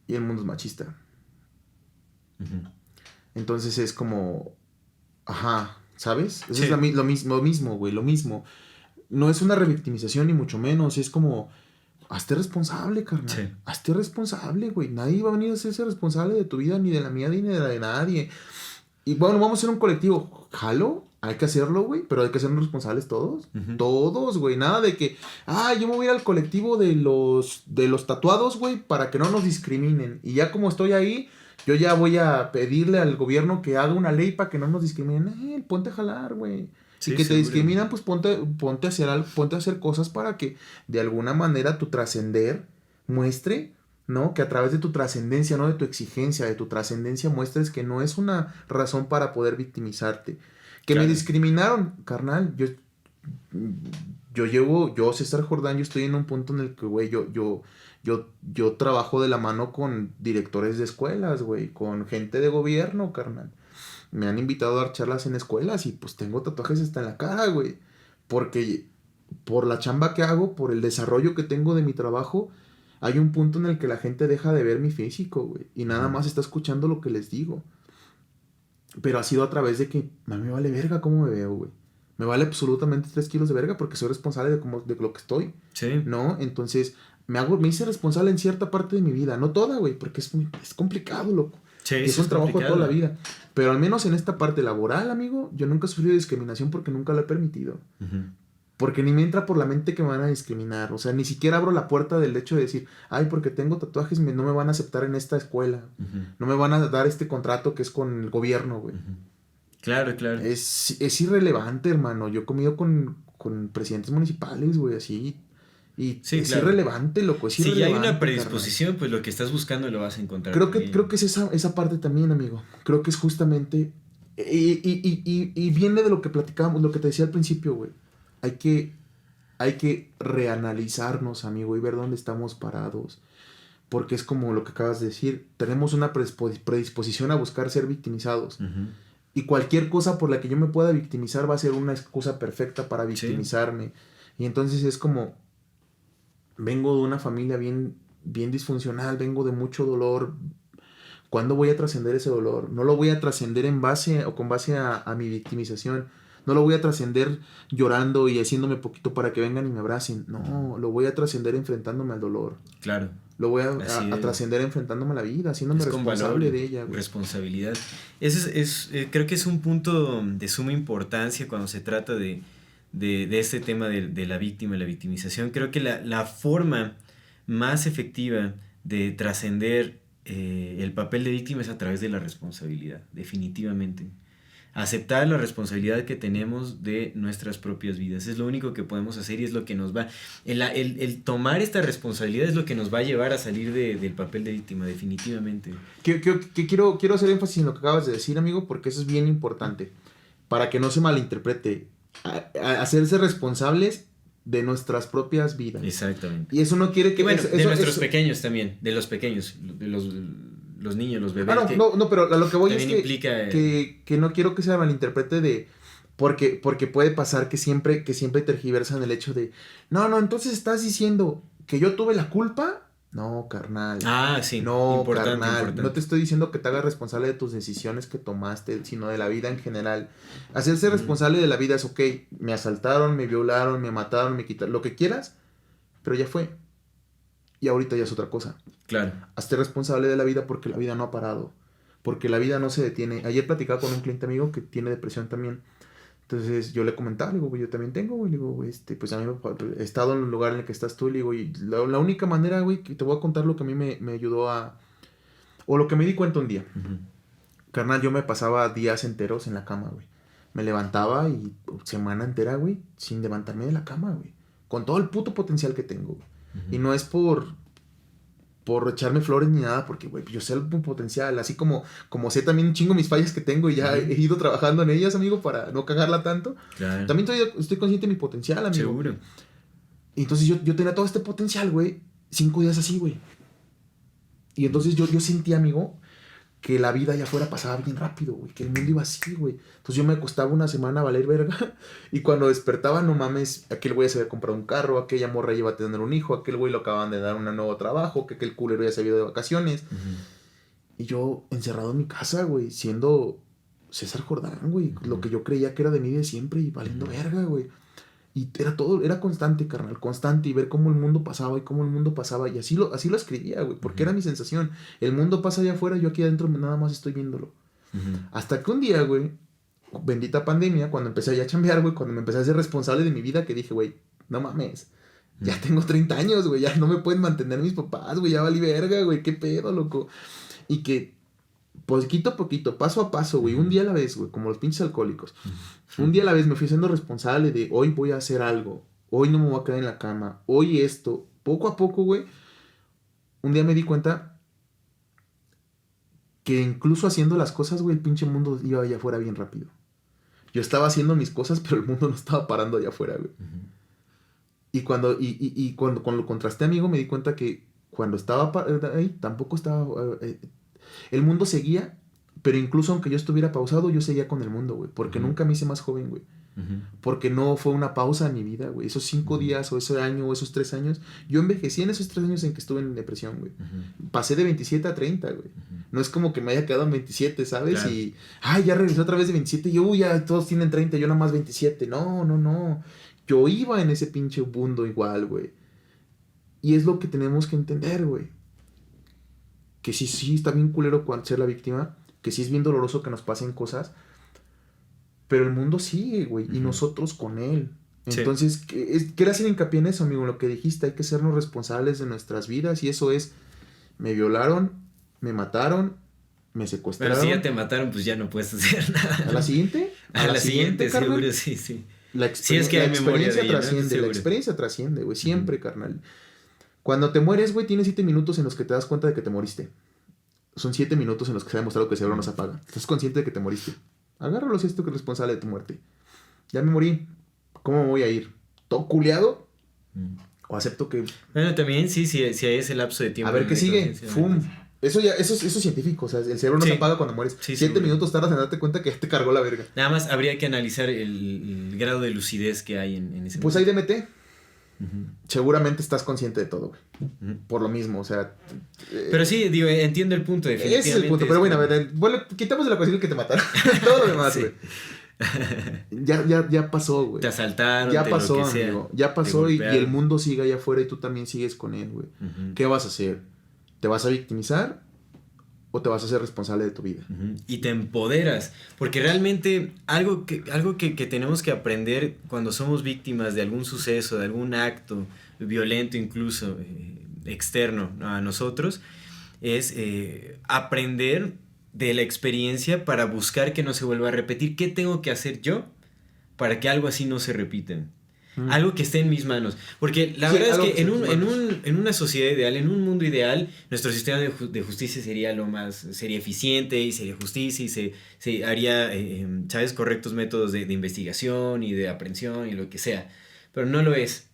Y el mundo es machista. Entonces es como... Ajá, ¿sabes? Eso es lo mismo, güey, lo mismo. No es una revictimización ni mucho menos. Es como... Hazte responsable, carnal. Sí. Hazte responsable, güey. Nadie va a venir a hacerse responsable de tu vida, ni de la mía, ni de la de nadie. Y bueno, vamos a ser un colectivo. Jalo, hay que hacerlo, güey, pero hay que sernos responsables todos. Todos, güey. Nada de que, yo me voy a ir al colectivo de los tatuados, güey, para que no nos discriminen. Y ya como estoy ahí, yo ya voy a pedirle al gobierno que haga una ley para que no nos discriminen. Ponte a jalar, güey. Sí, y que te discriminan, pues ponte a hacer cosas para que de alguna manera tu trascender muestre, ¿no? Que a través de tu trascendencia, no de tu exigencia, de tu trascendencia muestres que no es una razón para poder victimizarte. Que me discriminaron, carnal. Yo, César Jordán, yo estoy en un punto en el que, güey, yo trabajo de la mano con directores de escuelas, güey, con gente de gobierno, carnal. me han invitado a dar charlas en escuelas y pues tengo tatuajes hasta en la cara, güey. Porque por la chamba que hago, por el desarrollo que tengo de mi trabajo, hay un punto en el que la gente deja de ver mi físico, güey. Y nada más está escuchando lo que les digo. Pero ha sido a través de que a mí me vale verga cómo me veo, güey. Me vale absolutamente 3 kilos de verga porque soy responsable de lo que estoy. Sí. ¿No? Entonces, me hice responsable en cierta parte de mi vida. No toda, güey, porque es complicado, loco. Sí, y es un trabajo de toda la vida. Pero al menos en esta parte laboral, amigo, yo nunca he sufrido discriminación porque nunca lo he permitido. Porque ni me entra por la mente que me van a discriminar. O sea, ni siquiera abro la puerta del hecho de decir, ay, porque tengo tatuajes, no me van a aceptar en esta escuela. No me van a dar este contrato que es con el gobierno, güey. Claro, claro. Es irrelevante, hermano. Yo he comido con presidentes municipales, güey, así. Y sí, es claro. irrelevante, loco. Si ya hay una predisposición, carnal, pues lo que estás buscando lo vas a encontrar. Creo que es esa parte también, amigo. Creo que es justamente... Y viene de lo que platicábamos, lo que te decía al principio, güey. Hay que reanalizarnos, amigo, y ver dónde estamos parados. Porque es como lo que acabas de decir. Tenemos una predisposición a buscar ser victimizados. Y cualquier cosa por la que yo me pueda victimizar va a ser una excusa perfecta para victimizarme. Sí. Y entonces es como... Vengo de una familia bien disfuncional, vengo de mucho dolor. ¿Cuándo voy a trascender ese dolor? No lo voy a trascender con base a mi victimización. No lo voy a trascender llorando y haciéndome poquito para que vengan y me abracen. No, lo voy a trascender enfrentándome al dolor. Claro. Lo voy a trascender enfrentándome a la vida, haciéndome responsable de ella. Güey. Responsabilidad. Creo que es un punto de suma importancia cuando se trata de este tema de la víctima y la victimización. Creo que la forma más efectiva de trascender el papel de víctima es a través de la responsabilidad, definitivamente. Aceptar la responsabilidad que tenemos de nuestras propias vidas. Es lo único que podemos hacer y es lo que nos va... El tomar esta responsabilidad es lo que nos va a llevar a salir del papel de víctima, definitivamente. Quiero hacer énfasis en lo que acabas de decir, amigo, porque eso es bien importante. Para que no se malinterprete. Hacerse responsables de nuestras propias vidas. Exactamente. Y eso no quiere que... Y bueno, de nuestros pequeños también, de los pequeños, de los niños, los bebés. No, pero a lo que voy es implica, que no quiero que se malinterprete de... Porque puede pasar que siempre tergiversan el hecho de... No, entonces estás diciendo que yo tuve la culpa... No, carnal. Ah, sí. No, carnal. No te estoy diciendo que te hagas responsable de tus decisiones que tomaste, sino de la vida en general. Hacerse responsable de la vida es ok. Me asaltaron, me violaron, me mataron, me quitaron, lo que quieras, pero ya fue. Y ahorita ya es otra cosa. Claro. Hazte responsable de la vida porque la vida no ha parado. Porque la vida no se detiene. Ayer platicaba con un cliente amigo que tiene depresión también. Entonces yo le comentaba, le digo, yo también tengo, güey, le digo, pues a mí he estado en el lugar en el que estás tú, le digo, y la única manera, güey, que te voy a contar lo que a mí me ayudó o lo que me di cuenta un día. Carnal, yo me pasaba días enteros en la cama, güey. Me levantaba y semana entera, güey, sin levantarme de la cama, güey. Con todo el puto potencial que tengo, güey. Y no es por echarme flores ni nada, porque, güey, yo sé el potencial, así como sé también un chingo mis fallas que tengo y ya he ido trabajando en ellas, amigo, para no cagarla tanto. Claro. También estoy consciente de mi potencial, amigo. Seguro. Y entonces yo tenía todo este potencial, güey, 5 días así, güey. Y entonces yo sentí, amigo, que la vida allá afuera pasaba bien rápido, güey, que el mundo iba así, güey. Entonces yo me acostaba una semana a valer verga, y cuando despertaba, no mames, aquel güey se había comprado un carro, aquella morra iba a tener un hijo, aquel güey lo acaban de dar un nuevo trabajo, que aquel culero ya se había ido de vacaciones. Y yo encerrado en mi casa, güey, siendo César Jordán, güey, lo que yo creía que era de mí de siempre y valiendo verga, güey. Y era constante, carnal, constante, y ver cómo el mundo pasaba, y así lo escribía, güey, porque era mi sensación. El mundo pasa allá afuera, yo aquí adentro nada más estoy viéndolo. Hasta que un día, güey, bendita pandemia, cuando empecé ya a chambear, güey, cuando me empecé a ser responsable de mi vida, que dije, güey, no mames, ya tengo 30 años, güey, ya no me pueden mantener mis papás, güey, ya valí verga, güey, qué pedo, loco. Y que poquito a poquito, paso a paso, güey, un día a la vez, güey, como los pinches alcohólicos. Un día a la vez me fui siendo responsable de hoy voy a hacer algo, hoy no me voy a quedar en la cama, hoy esto, poco a poco, güey. Un día me di cuenta que incluso haciendo las cosas, güey, el pinche mundo iba allá afuera bien rápido. Yo estaba haciendo mis cosas, pero el mundo no estaba parando allá afuera, güey. Y cuando lo contrasté, amigo, me di cuenta que cuando estaba ahí, tampoco estaba... el mundo seguía, Pero incluso aunque yo estuviera pausado, yo seguía con el mundo, güey. Porque nunca me hice más joven, güey. Porque no fue una pausa en mi vida, güey. Esos 5 días o ese año o esos 3 años, yo envejecí en esos 3 años en que estuve en depresión, güey. Pasé de 27 a 30, güey. No es como que me haya quedado en 27, ¿sabes? Claro. Y, ya regresé otra vez de 27 y yo, ya todos tienen 30, yo nada más 27. No. Yo iba en ese pinche mundo igual, güey. Y es lo que tenemos que entender, güey. Que sí, está bien culero ser la víctima. Que sí es bien doloroso que nos pasen cosas. Pero el mundo sigue, güey, y nosotros con él. Entonces, quiero hacer hincapié en eso, amigo, en lo que dijiste. Hay que sernos responsables de nuestras vidas. Y eso es, me violaron, me mataron, me secuestraron. Pero si ya te mataron, pues ya no puedes hacer nada. ¿A la siguiente? A la siguiente, seguro, sí. La experiencia trasciende, la experiencia trasciende, güey, siempre, carnal. Cuando te mueres, güey, tienes 7 minutos en los que te das cuenta de que te moriste. Son 7 minutos en los que se ha demostrado que el cerebro no se apaga. Estás consciente de que te moriste. Agárralo si es tú que es responsable de tu muerte. Ya me morí. ¿Cómo me voy a ir? ¿Todo culeado? ¿O acepto que...? Bueno, también sí hay ese lapso de tiempo. A ver qué sigue. ¡Fum! Eso es científico. O sea, el cerebro no se apaga cuando mueres. 7 minutos tardas en darte cuenta que ya te cargó la verga. Nada más habría que analizar el grado de lucidez que hay en ese pues momento. Pues hay DMT. Seguramente estás consciente de todo, güey. Por lo mismo, o sea... pero sí, digo, entiendo el punto, definitivamente. Ese es el punto, pero bueno, a ver, quitamos de la cuestión que te mataron. Todo lo demás, güey. Ya pasó, güey. Te asaltaron, ya pasó, lo que sea, amigo. Ya pasó y el mundo sigue allá afuera y tú también sigues con él, güey. ¿Qué vas a hacer? ¿Te vas a victimizar? ¿O te vas a hacer responsable de tu vida? Y te empoderas. Porque realmente algo que tenemos que aprender cuando somos víctimas de algún suceso, de algún acto violento incluso, externo a nosotros, es aprender de la experiencia para buscar que no se vuelva a repetir. ¿Qué tengo que hacer yo para que algo así no se repita? Algo que esté en mis manos. Porque la verdad es que en una sociedad ideal, en un mundo ideal, nuestro sistema de justicia sería sería eficiente y sería justicia y se haría, ¿sabes? Correctos métodos de investigación y de aprehensión y lo que sea. Pero no lo es.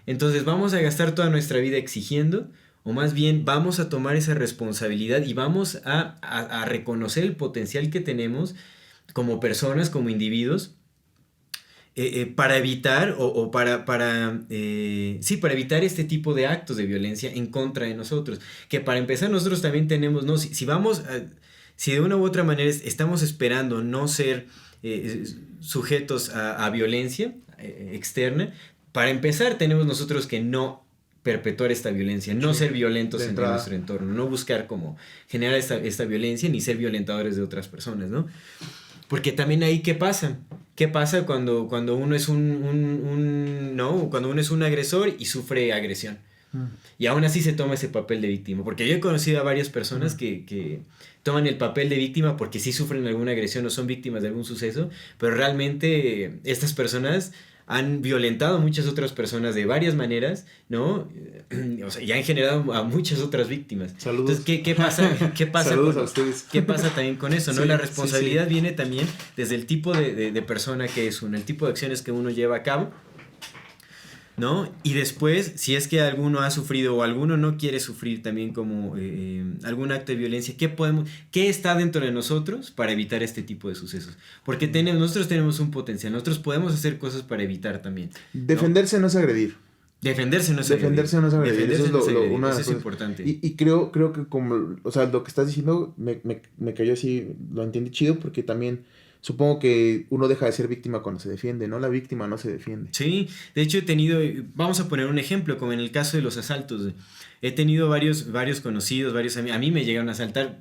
Entonces vamos a gastar toda nuestra vida exigiendo, o más bien vamos a tomar esa responsabilidad y vamos a reconocer el potencial que tenemos como personas, como individuos, para evitar para evitar este tipo de actos de violencia en contra de nosotros. Que para empezar nosotros también tenemos, ¿no? Si de una u otra manera estamos esperando no ser sujetos a violencia externa, para empezar tenemos nosotros que no perpetuar esta violencia, no ser violentos en nuestro entorno, no buscar como generar esta violencia ni ser violentadores de otras personas, ¿no? Porque también ahí, ¿qué pasa? ¿Qué pasa cuando uno es cuando uno es un agresor y sufre agresión? Y aún así se toma ese papel de víctima. Porque yo he conocido a varias personas que toman el papel de víctima porque sí sufren alguna agresión o son víctimas de algún suceso, pero realmente estas personas han violentado a muchas otras personas de varias maneras, ¿no? O sea, y han generado a muchas otras víctimas. Saludos. Entonces, ¿qué pasa? Saludos a ustedes. ¿Qué pasa también con eso, no? La responsabilidad viene también desde el tipo de persona que es uno, el tipo de acciones que uno lleva a cabo, ¿no? Y después, si es que alguno ha sufrido o alguno no quiere sufrir también como algún acto de violencia, ¿qué está dentro de nosotros para evitar este tipo de sucesos? Porque nosotros tenemos un potencial, nosotros podemos hacer cosas para evitar también, ¿no? Defenderse no es agredir. Defenderse no es agredir. Eso es importante. Y creo que como, o sea, lo que estás diciendo me cayó así, lo entendí chido porque también... Supongo que uno deja de ser víctima cuando se defiende, ¿no? La víctima no se defiende. Sí, de hecho vamos a poner un ejemplo, como en el caso de los asaltos. He tenido varios conocidos, a mí me llegaron a asaltar.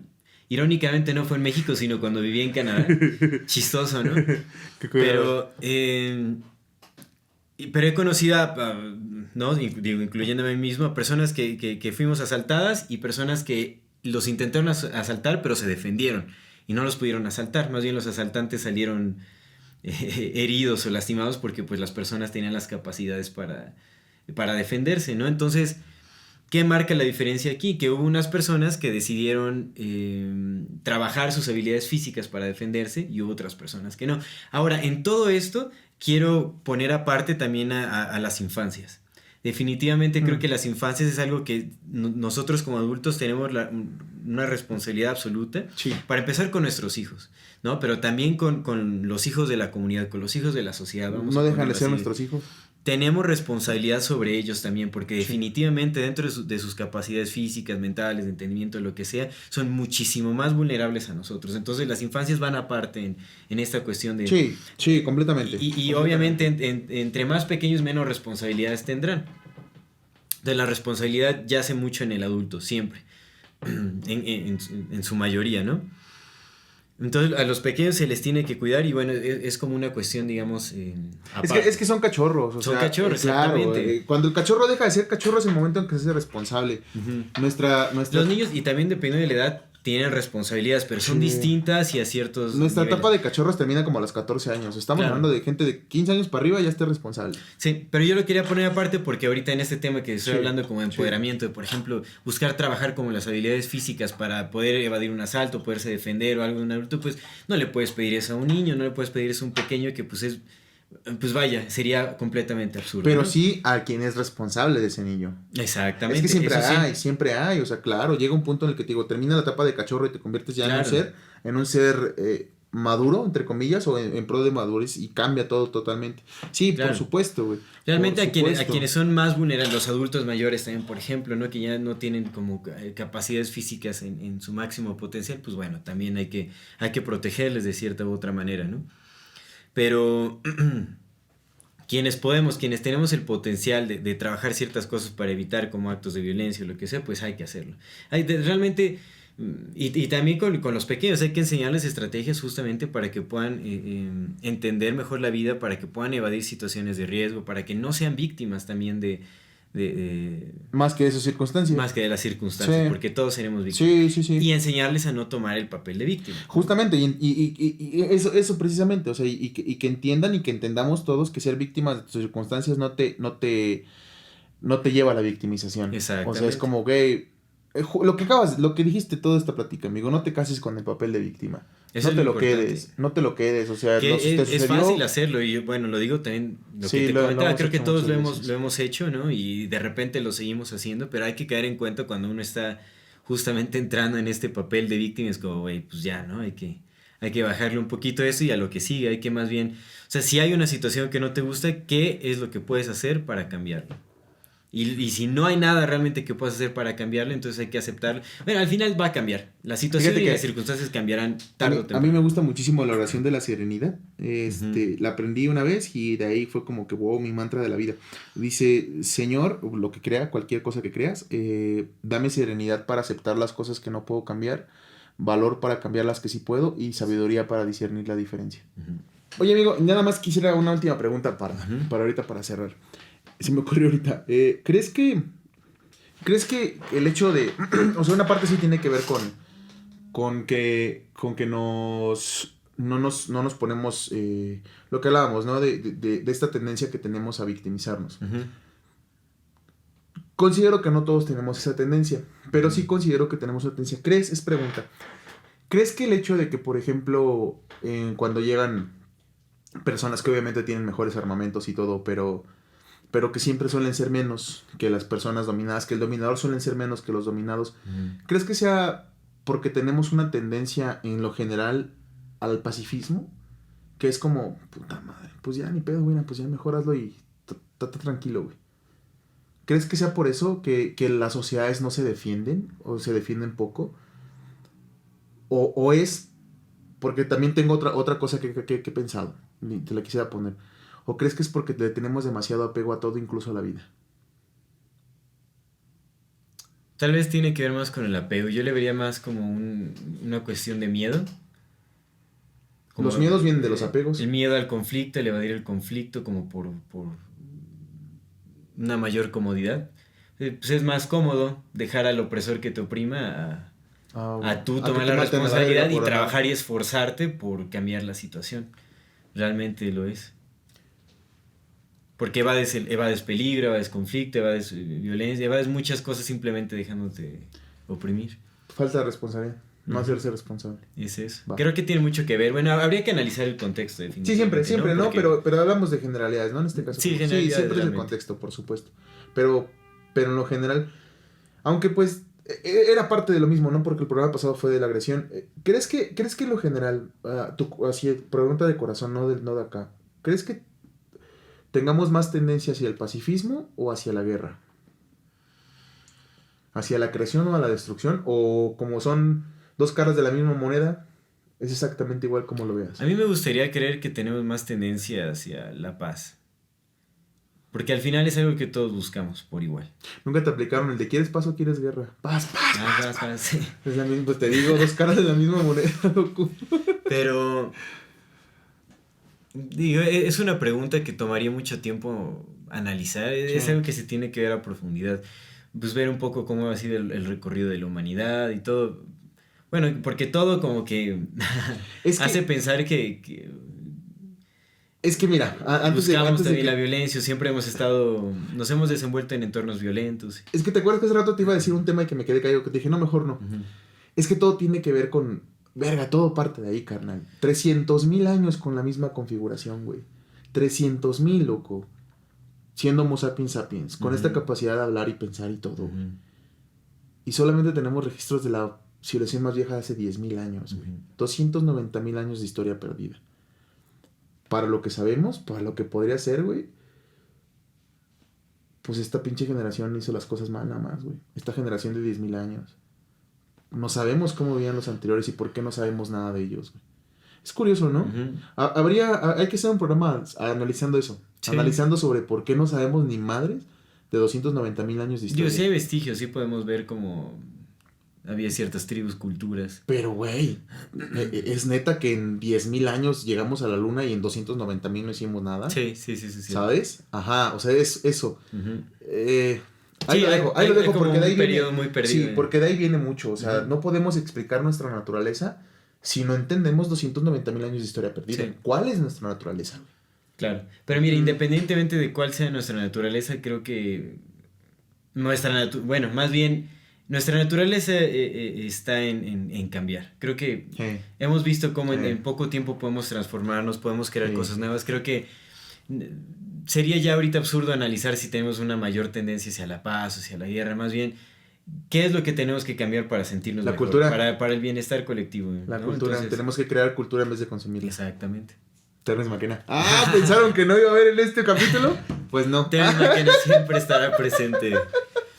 Irónicamente no fue en México, sino cuando vivía en Canadá. Chistoso, ¿no? Pero he conocido, ¿no? Incluyéndome a mí mismo, personas que fuimos asaltadas y personas que los intentaron asaltar, pero se defendieron. Y no los pudieron asaltar, más bien los asaltantes salieron heridos o lastimados porque pues las personas tenían las capacidades para defenderse, ¿no? Entonces, ¿qué marca la diferencia aquí? Que hubo unas personas que decidieron trabajar sus habilidades físicas para defenderse y hubo otras personas que no. Ahora, en todo esto, quiero poner aparte también a las infancias. Definitivamente creo que las infancias es algo que nosotros como adultos tenemos una responsabilidad absoluta, Sí. para empezar con nuestros hijos, ¿no? Pero también con los hijos de la comunidad, con los hijos de la sociedad. No dejan de ser nuestros hijos. Tenemos responsabilidad sobre ellos también, porque definitivamente dentro de sus capacidades físicas, mentales, de entendimiento, lo que sea, son muchísimo más vulnerables a nosotros. Entonces las infancias van aparte en esta cuestión de... Sí, completamente. Y obviamente entre más pequeños menos responsabilidades tendrán. Entonces la responsabilidad yace mucho en el adulto, siempre, en su mayoría, ¿no? Entonces a los pequeños se les tiene que cuidar y bueno, es como una cuestión, digamos, es que son cachorros. O son sea, cachorros, claro, exactamente. Cuando el cachorro deja de ser cachorro es el momento en que se hace responsable. Los niños, y también dependiendo de la edad, tienen responsabilidades, pero son distintas y a ciertos Nuestra niveles. etapa de cachorros termina como a los 14 años. Estamos hablando de gente de 15 años para arriba ya esté responsable. Sí, pero yo lo quería poner aparte porque ahorita en este tema que estoy hablando como de empoderamiento, de, por ejemplo, buscar trabajar como las habilidades físicas para poder evadir un asalto, poderse defender o algo de un adulto, pues no le puedes pedir eso a un niño, no le puedes pedir eso a un pequeño que pues vaya, sería completamente absurdo. Pero ¿no? sí a quien es responsable de ese niño. Exactamente. Es que siempre hay, o sea, claro, llega un punto en el que te digo, termina la etapa de cachorro y te conviertes ya en un ser maduro, entre comillas, o en pro de madurez y cambia todo totalmente. Sí, por supuesto, güey. Realmente a quienes son más vulnerables, los adultos mayores también, por ejemplo, ¿no? Que ya no tienen como capacidades físicas en su máximo potencial, pues bueno, también hay que protegerles de cierta u otra manera, ¿no? Pero quienes tenemos el potencial de trabajar ciertas cosas para evitar como actos de violencia o lo que sea, pues hay que hacerlo. Realmente, y también con los pequeños hay que enseñarles estrategias justamente para que puedan entender mejor la vida, para que puedan evadir situaciones de riesgo, para que no sean víctimas también de más que de esas circunstancias. Más que de las circunstancias, porque todos seremos víctimas. Sí. Y enseñarles a no tomar el papel de víctima. Justamente, y eso precisamente, o sea, y que entiendan y que entendamos todos que ser víctimas de tus circunstancias no te lleva a la victimización. Exactamente. O sea, es como, lo que dijiste toda esta plática, amigo, no te cases con el papel de víctima. Eso no te lo quedes, o sea, es fácil hacerlo y bueno, lo digo también, lo que te comentaba, creo que todos lo hemos hecho, ¿no? Y de repente lo seguimos haciendo, pero hay que caer en cuenta cuando uno está justamente entrando en este papel de víctima, es como, güey, pues ya, ¿no? Hay que bajarle un poquito eso y a lo que sigue, hay que más bien, o sea, si hay una situación que no te gusta, ¿qué es lo que puedes hacer para cambiarlo? Y si no hay nada realmente que puedas hacer para cambiarlo, entonces hay que aceptarlo. Bueno, al final va a cambiar. La situación y las circunstancias cambiarán tarde o temprano. A mí me gusta muchísimo la oración de la serenidad. La aprendí una vez y de ahí fue como que, wow, mi mantra de la vida. Dice, Señor, lo que crea, cualquier cosa que creas, dame serenidad para aceptar las cosas que no puedo cambiar, valor para cambiar las que sí puedo y sabiduría para discernir la diferencia. Oye, amigo, nada más quisiera una última pregunta para ahorita, para cerrar. Se me ocurrió ahorita. ¿Crees que el hecho de... o sea, una parte sí tiene que ver con que no nos ponemos... lo que hablábamos, ¿no? De esta tendencia que tenemos a victimizarnos. Considero que no todos tenemos esa tendencia, pero sí considero que tenemos esa tendencia. ¿Crees que el hecho de que, por ejemplo, cuando llegan personas que obviamente tienen mejores armamentos y todo, pero que siempre suelen ser menos que las personas dominadas, que el dominador suelen ser menos que los dominados, ¿crees que sea porque tenemos una tendencia en lo general al pacifismo? Que es como, puta madre, pues ya ni pedo, güey, pues ya mejor hazlo y estate tranquilo, güey. ¿Crees que sea por eso que las sociedades no se defienden o se defienden poco? ¿O es porque también tengo otra cosa que he pensado, y te la quisiera poner? ¿O crees que es porque le tenemos demasiado apego a todo, incluso a la vida? Tal vez tiene que ver más con el apego. Yo le vería más como una cuestión de miedo. Como los miedos vienen de los apegos. El miedo al conflicto, el evadir el conflicto como por una mayor comodidad. Pues es más cómodo dejar al opresor que te oprima a tú tomar la responsabilidad y trabajar y esforzarte por cambiar la situación. Realmente lo es. Porque evades peligro, evades conflicto, evades violencia, evades muchas cosas simplemente dejándote oprimir. Falta de responsabilidad, no hacerse responsable. Es eso. Va. Creo que tiene mucho que ver. Bueno, habría que analizar el contexto definitivamente. Sí, siempre, ¿no? Porque... Pero hablamos de generalidades, ¿no? En este caso. Sí, generalidades. Sí, siempre es el contexto, por supuesto. Pero en lo general, aunque pues era parte de lo mismo, ¿no? Porque el programa pasado fue de la agresión. ¿Crees que en lo general, así, pregunta de corazón, no de acá, ¿crees que tengamos más tendencia hacia el pacifismo o hacia la guerra? ¿Hacia la creación o a la destrucción? ¿O como son dos caras de la misma moneda, es exactamente igual como lo veas? A mí me gustaría creer que tenemos más tendencia hacia la paz. Porque al final es algo que todos buscamos por igual. ¿Nunca te aplicaron el de ¿quieres paz o quieres guerra? Paz, Paz, sí. Es la misma, pues te digo, dos caras de la misma moneda, loco. Pero, digo, es una pregunta que tomaría mucho tiempo analizar. Es algo que se tiene que ver a profundidad. Pues ver un poco cómo ha sido el recorrido de la humanidad y todo. Bueno, porque todo como que hace pensar que es que mira, buscamos también la violencia, siempre nos hemos desenvuelto en entornos violentos. Es que te acuerdas que hace rato te iba a decir un tema y que me quedé callado, que te dije, no, mejor no. Uh-huh. Es que todo tiene que ver con, verga, todo parte de ahí, carnal. 300,000 años con la misma configuración, güey. 300,000, loco. Siendo Homo sapiens sapiens, con esta capacidad de hablar y pensar y todo. Y solamente tenemos registros de la civilización más vieja de hace 10,000 años, güey. 290,000 años de historia perdida. Para lo que sabemos, para lo que podría ser, güey, pues esta pinche generación hizo las cosas mal nada más, güey. Esta generación de 10,000 años. No sabemos cómo vivían los anteriores y por qué no sabemos nada de ellos, güey. Es curioso, ¿no? Hay que hacer un programa analizando eso. Sí. Analizando sobre por qué no sabemos ni madres de 290,000 años de historia. Sí hay vestigios, sí podemos ver cómo había ciertas tribus, culturas. Pero, güey, es neta que en 10,000 años llegamos a la luna y en 290,000 no hicimos nada. Sí. ¿Sabes? Ajá, o sea, es eso. Ahí lo dejo porque de ahí viene muy perdido. Sí, porque de ahí viene mucho. O sea, no podemos explicar nuestra naturaleza si no entendemos 290,000 años de historia perdida. Sí. ¿Cuál es nuestra naturaleza? Claro. Pero mira, independientemente de cuál sea nuestra naturaleza, creo que nuestra naturaleza está en cambiar. Creo que hemos visto cómo en poco tiempo podemos transformarnos, podemos crear cosas nuevas. Creo que sería ya ahorita absurdo analizar si tenemos una mayor tendencia hacia la paz o hacia la guerra. Más bien, ¿qué es lo que tenemos que cambiar para sentirnos la mejor? Cultura. Para el bienestar colectivo. La cultura. Entonces, tenemos que crear cultura en vez de consumirla. Exactamente. Terence McKenna. ¿Pensaron que no iba a haber en este capítulo? Pues no. Terence McKenna siempre estará presente.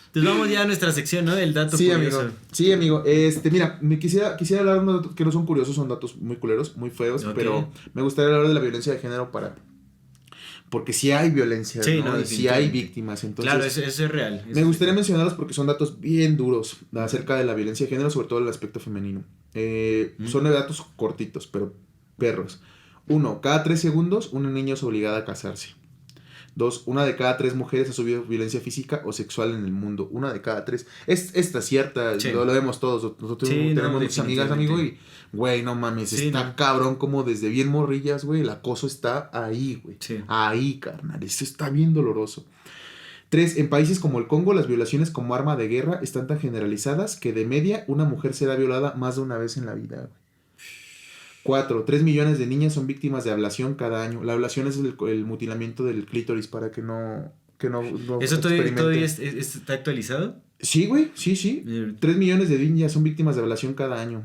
Entonces vamos ya a nuestra sección, ¿no? El dato curioso. Sí, amigo. Mira, me quisiera hablar de unos datos que no son curiosos, son datos muy culeros, muy feos, pero me gustaría hablar de la violencia de género porque sí hay violencia, ¿no? Y sí hay víctimas. Entonces, claro, eso es real. Me gustaría mencionarlos porque son datos bien duros acerca de la violencia de género, sobre todo el aspecto femenino. Son datos cortitos, pero perros. 1. Cada 3 segundos, una niña es obligada a casarse. 2. 1 de cada 3 mujeres ha sufrido violencia física o sexual en el mundo. 1 de cada 3. Esta es cierta, lo vemos todos. Nosotros tenemos muchas amigas, amigo, y, güey, no mames, está cabrón como desde bien morrillas, güey, el acoso está ahí, güey. Sí. Ahí, carnal, eso está bien doloroso. 3. En países como el Congo, las violaciones como arma de guerra están tan generalizadas que de media una mujer será violada más de una vez en la vida, güey. 4. 3 millones de niñas son víctimas de ablación cada año. La ablación es el mutilamiento del clítoris para que no ¿Eso todavía está actualizado? Sí, güey, sí. 3 millones de niñas son víctimas de ablación cada año.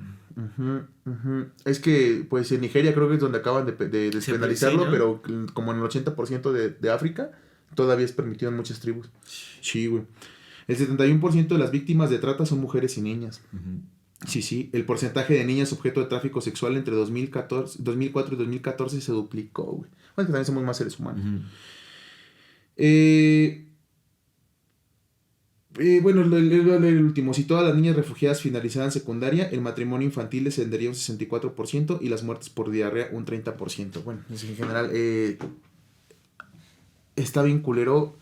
Es que, pues, en Nigeria creo que es donde acaban de despenalizarlo, sí, ¿no? Pero como en el 80% de África, todavía es permitido en muchas tribus. Sí, güey. El 71% de las víctimas de trata son mujeres y niñas. Sí. El porcentaje de niñas objeto de tráfico sexual entre 2004 y 2014 se duplicó, güey. Bueno, que también somos más seres humanos. Bueno, el último. Si todas las niñas refugiadas finalizaran secundaria, el matrimonio infantil descendería un 64% y las muertes por diarrea un 30%. Bueno, en general, está bien culero.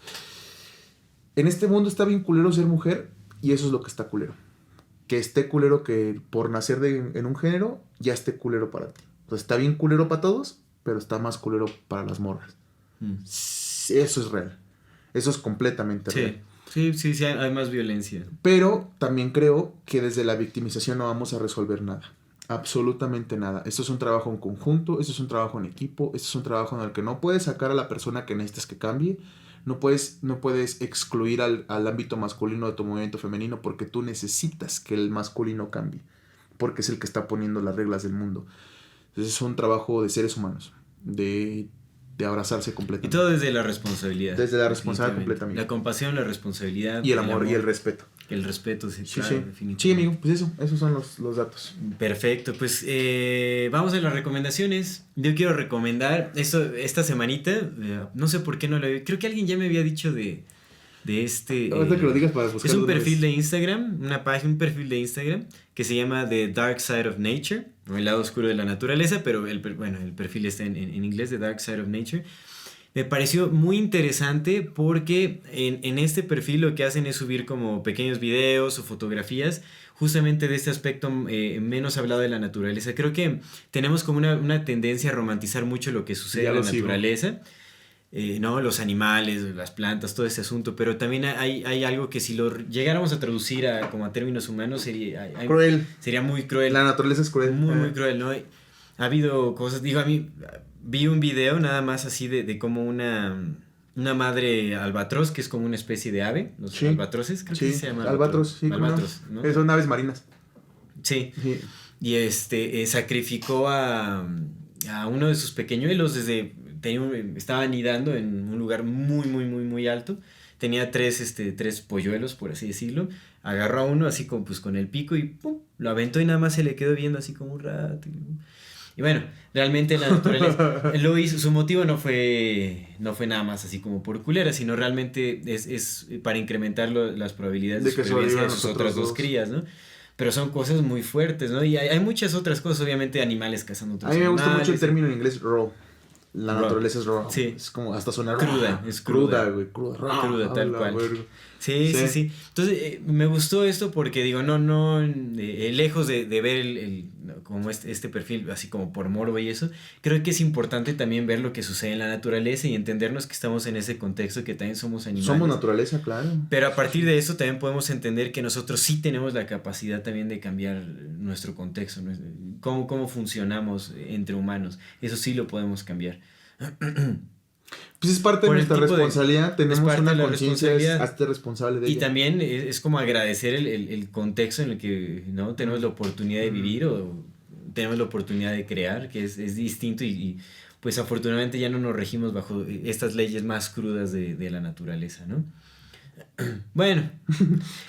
En este mundo está bien culero ser mujer y eso es lo que está culero. Que esté culero que por nacer en un género ya esté culero para ti. Entonces está bien culero para todos, pero está más culero para las morras. Eso es real. Eso es completamente real. Sí, hay más violencia. Pero también creo que desde la victimización no vamos a resolver nada. Absolutamente nada. Esto es un trabajo en conjunto, esto es un trabajo en equipo, esto es un trabajo en el que no puedes sacar a la persona que necesitas que cambie. no puedes excluir al ámbito masculino de tu movimiento femenino porque tú necesitas que el masculino cambie, porque es el que está poniendo las reglas del mundo. Entonces es un trabajo de seres humanos, de abrazarse completamente. Y todo desde la responsabilidad. Desde la responsabilidad completamente. La compasión, la responsabilidad. Y el amor y el respeto. El respeto, sí, sí, claro, sí. definitivamente. Sí, amigo, pues esos son los datos. Perfecto, pues vamos a las recomendaciones. Yo quiero recomendar esta semanita, no sé por qué no lo he... Creo que alguien ya me había dicho de este... Ahorita que lo digas para buscarlo. Es un perfil de Instagram, un perfil de Instagram que se llama The Dark Side of Nature, o el lado oscuro de la naturaleza, pero el perfil está en inglés, The Dark Side of Nature. Me pareció muy interesante porque en este perfil lo que hacen es subir como pequeños videos o fotografías justamente de este aspecto menos hablado de la naturaleza. Creo que tenemos como una tendencia a romantizar mucho lo que sucede en la naturaleza. ¿No? Los animales, las plantas, todo ese asunto, pero también hay algo que si lo llegáramos a traducir como a términos humanos cruel. Sería muy cruel. La naturaleza es cruel. Muy cruel, ¿no? Ha habido cosas, digo, a mí vi un video nada más así de como una madre albatros, que es como una especie de ave, los albatroces, creo que se llama. Albatros, sí, albatros, ¿no? Son aves marinas. Sí. Y sacrificó a uno de sus pequeñuelos estaba anidando en un lugar muy alto. Tenía tres polluelos, por así decirlo. Agarró a uno así como pues con el pico y ¡pum! Lo aventó y nada más se le quedó viendo así como un rato. Y bueno, realmente la naturaleza lo hizo. Su motivo no fue nada más así como por culera, sino realmente es para incrementar las probabilidades de supervivencia de sus otras dos crías, ¿no? Pero son cosas muy fuertes, ¿no? Y hay muchas otras cosas, obviamente animales cazando otros animales. A mí me gusta mucho el término en inglés raw. La naturaleza es raw. Sí. Es como hasta suena cruda. Es cruda, güey. Cruda, tal cual. Sí. Entonces, me gustó esto porque digo, lejos de ver como este perfil así como por morbo y eso, creo que es importante también ver lo que sucede en la naturaleza y entendernos que estamos en ese contexto, que también somos animales. Somos naturaleza, claro. Pero a partir de eso también podemos entender que nosotros sí tenemos la capacidad también de cambiar nuestro contexto, cómo funcionamos entre humanos. Eso sí lo podemos cambiar. Pues es parte de nuestra responsabilidad, tenemos una conciencia, hazte responsable de ella. Y también es como agradecer el contexto en el que no tenemos la oportunidad de vivir o tenemos la oportunidad de crear, que es distinto y pues afortunadamente ya no nos regimos bajo estas leyes más crudas de la naturaleza, ¿no? Bueno,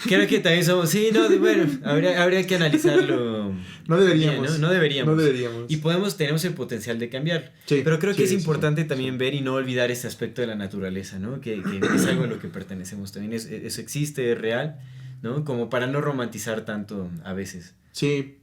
creo que también somos... bueno, habría que analizarlo. No deberíamos. Bien, ¿no? No deberíamos. Y tenemos el potencial de cambiar. Sí, pero creo que es importante también ver y no olvidar ese aspecto de la naturaleza, ¿no? Que es algo a lo que pertenecemos también. Eso existe, es real, ¿no? Como para no romantizar tanto a veces. Sí.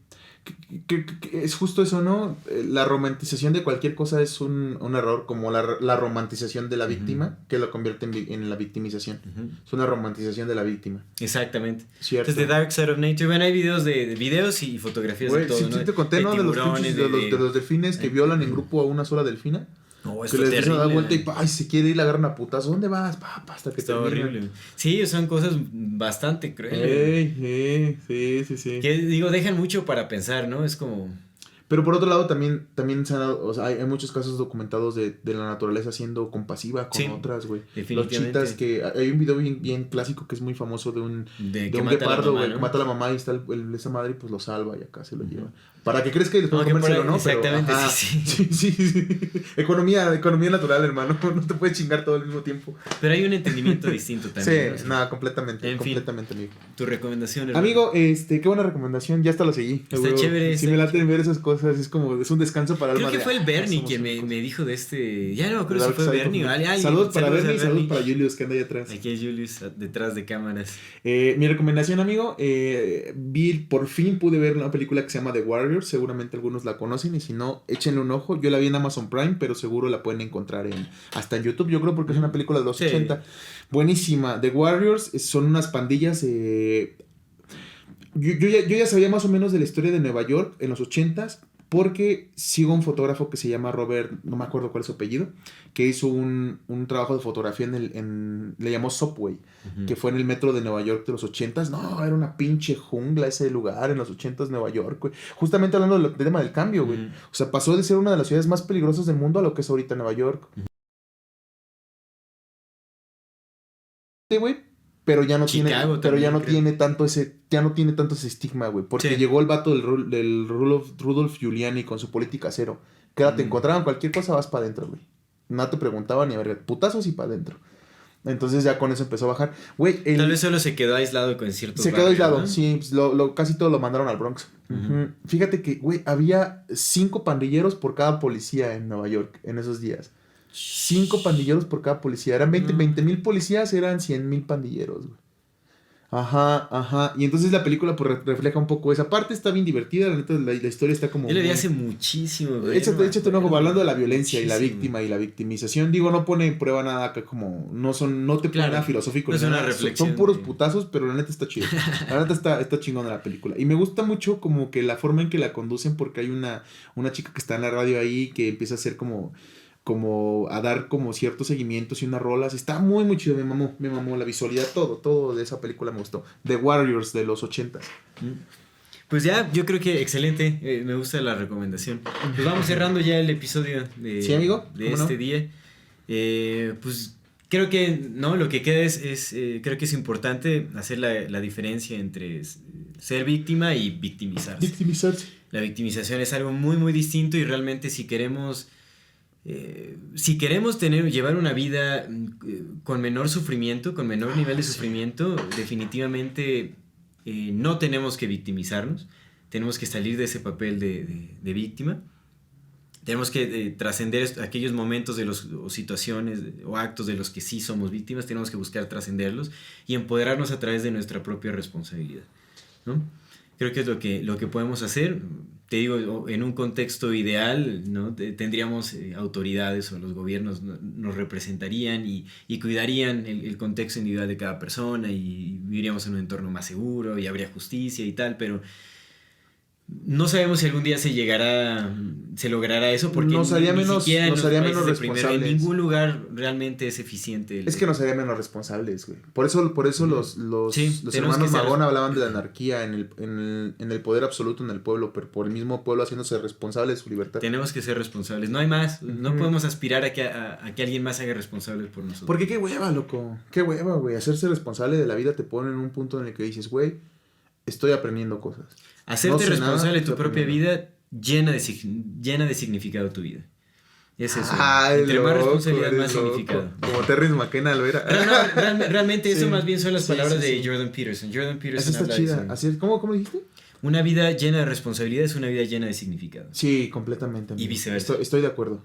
Que es justo eso, ¿no? La romantización de cualquier cosa es un error, como la romantización de la víctima, que lo convierte en la victimización. Es una romantización de la víctima. Exactamente. Cierto. Entonces, The Dark Side of Nature, bueno, hay videos y fotografías de todo, sí, ¿no? Sí te conté, ¿no? De los delfines que violan en grupo a una sola delfina. No, que les empiezan a dar vuelta y se quiere ir, la agarran a putazo. ¿Dónde vas? Hasta que está horrible. Sí, son cosas bastante crueles. Sí. Que digo, dejan mucho para pensar, ¿no? Es como... Pero por otro lado también se han dado, o sea, hay muchos casos documentados de la naturaleza siendo compasiva con otras, güey. Los chitas que... Hay un video bien clásico que es muy famoso de un guepardo, güey, que mata a la mamá y está esa madre y pues lo salva y acá se lo lleva. Para que crezca y después comérselo, ¿no? Exactamente, pero, sí. Economía natural, hermano. No te puedes chingar todo al mismo tiempo. Pero hay un entendimiento distinto también. Sí, nada, completamente. Completamente, amigo. Tu recomendación, hermano. Amigo, qué buena recomendación. Ya hasta lo seguí. Está chévere. Sí, me late ver esas cosas. Es un descanso para el alma. Creo que fue el Bernie quien me dijo de este... Ya no, creo que fue Bernie. Saludos para Bernie y saludos para Julius, que anda ahí atrás. Aquí es Julius, detrás de cámaras. Mi recomendación, amigo, por fin pude ver una película que se llama The Warriors. Seguramente algunos la conocen y si no, échenle un ojo. Yo la vi en Amazon Prime, pero seguro la pueden encontrar hasta en YouTube. Yo creo porque es una película de los 80. Buenísima. The Warriors son unas pandillas... Yo ya sabía más o menos de la historia de Nueva York en los 80s. Porque sigo un fotógrafo que se llama Robert, no me acuerdo cuál es su apellido, que hizo un trabajo de fotografía le llamó Subway, que fue en el metro de Nueva York de los 80s. No, era una pinche jungla ese lugar en los 80s Nueva York, güey. Justamente hablando del tema del cambio, güey. O sea, pasó de ser una de las ciudades más peligrosas del mundo a lo que es ahorita Nueva York. güey, pero ya no Chicago tiene, pero ya también, no creo. tiene tanto ese, ya no tiene tanto ese estigma, güey, porque Sí. llegó el vato del Rudolf Giuliani con su política cero, que era, te encontraban cualquier cosa, vas para adentro, güey, no te preguntaban ni a ver, putazos y para adentro. Entonces ya con eso empezó a bajar. Güey, Tal vez solo se quedó aislado con ciertos se quedó barrios, aislado, ¿no? sí, pues, casi todo lo mandaron al Bronx. Ujú. Fíjate que, güey, había 5 pandilleros por cada policía en Nueva York en esos días. 5 pandilleros por cada policía. Eran 20,000 policías, eran 100,000 pandilleros, güey. Ajá. Y entonces la película pues refleja un poco esa parte. Está bien divertida, la neta, la historia está como... Yo le vi muy- hace muchísimo, güey. Échate un ojo hablando de la violencia y la Muchísimo. víctima y la victimización. Digo, no pone en prueba nada acá como... No te pone Claro, nada filosófico. no es ni una nada. reflexión Son puros de- putazos, pero la neta está chido. La neta está chingona la película. Y me gusta mucho como que la forma en que la conducen porque hay una chica que está en la radio ahí que empieza a hacer como a dar como ciertos seguimientos y unas rolas. Está muy, muy chido. Me mamó la visualidad, todo de esa película me gustó. The Warriors de los 80s. Pues ya, yo creo que excelente. Me gusta la recomendación. Pues vamos cerrando ya el episodio de, Sí, amigo, de ¿cómo este no? día. Pues creo que no, lo que queda creo que es importante hacer la diferencia entre ser víctima y victimizarse. Victimizarse. La victimización es algo muy, muy distinto y realmente si queremos llevar una vida con menor sufrimiento, con menor nivel de sufrimiento, definitivamente no tenemos que victimizarnos, tenemos que salir de ese papel de víctima, tenemos que trascender aquellos momentos o situaciones o actos de los que sí somos víctimas, tenemos que buscar trascenderlos y empoderarnos a través de nuestra propia responsabilidad, ¿no? Creo que es lo que podemos hacer. Te digo, en un contexto ideal, ¿no? Tendríamos autoridades o los gobiernos nos representarían y cuidarían el contexto individual de cada persona y viviríamos en un entorno más seguro y habría justicia y tal, pero no sabemos si algún día se logrará eso porque Nos haría ni menos- siquiera en nos los haría países menos de primero, en responsables. ningún lugar realmente es eficiente. Es que nos haría menos responsables, güey. Por eso los Sí, los tenemos hermanos que ser Magón hablaban de la anarquía en el poder absoluto en el pueblo, pero por el mismo pueblo haciéndose responsable de su libertad. Tenemos que ser responsables, no hay más, no Ujú. podemos aspirar a que alguien más se haga responsable por nosotros. Porque qué hueva, loco. Qué hueva, güey. Hacerse responsable de la vida te pone en un punto en el que dices, güey, estoy aprendiendo cosas. Hacerte no sé responsable nada, de tu estoy propia aprendiendo. vida llena de significado tu vida. Es eso. Ay, Entre más loco, responsabilidad, eres más loco. significado. Como Terrence McKenna lo era. Realmente eso Sí, más bien son las sí, palabras sí, de sí. Jordan Peterson. Jordan Esa Peterson está habla de chida. eso. Así es. ¿Cómo dijiste? Una vida llena de responsabilidad es una vida llena de significado. Sí, completamente. Y viceversa. Estoy de acuerdo,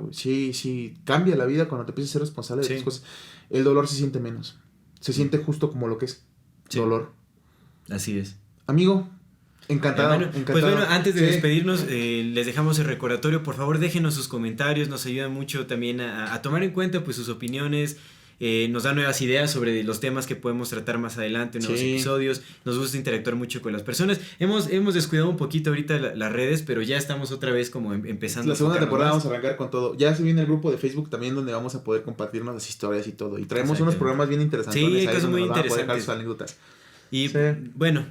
güey. Sí, cambia la vida cuando te empiezas a ser responsable de Sí. tus cosas. El dolor se siente menos. Se siente justo como lo que es. Sí. Dolor. Así es. Amigo, encantado. Bueno, encantado. pues bueno, antes de Sí. despedirnos, les dejamos el recordatorio. Por favor, déjenos sus comentarios. Nos ayuda mucho también a tomar en cuenta pues, sus opiniones. Nos da nuevas ideas sobre los temas que podemos tratar más adelante en nuevos Sí. episodios. Nos gusta interactuar mucho con las personas. Hemos descuidado un poquito ahorita las redes, pero ya estamos otra vez como empezando. La segunda a enfocarnos temporada más. vamos a arrancar con todo. Ya se viene el grupo de Facebook también donde vamos a poder compartirnos las historias y todo. Y traemos unos Exactamente. programas bien interesantes. Sí, hay ahí cosas donde muy nos van a poder dejar interesantes. sus anécdotas. Y Sí. bueno,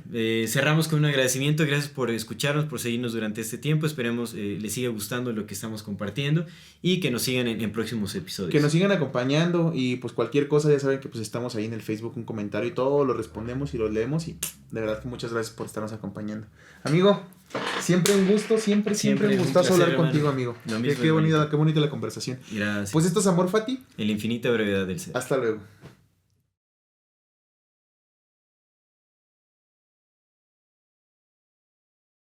cerramos con un agradecimiento. Gracias por escucharnos, por seguirnos durante este tiempo. Esperemos les siga gustando lo que estamos compartiendo y que nos sigan en próximos episodios. Que nos sigan acompañando y pues cualquier cosa ya saben que pues estamos ahí en el Facebook, un comentario y todo lo respondemos y lo leemos y de verdad que muchas gracias por estarnos acompañando. Amigo, siempre un gusto, siempre un un gustazo placer, hablar hermano. contigo, amigo. Lo mismo, Qué bonita hermanito. qué bonita la conversación. Gracias. Pues esto es Amor Fati. En la infinita brevedad del ser. Hasta luego.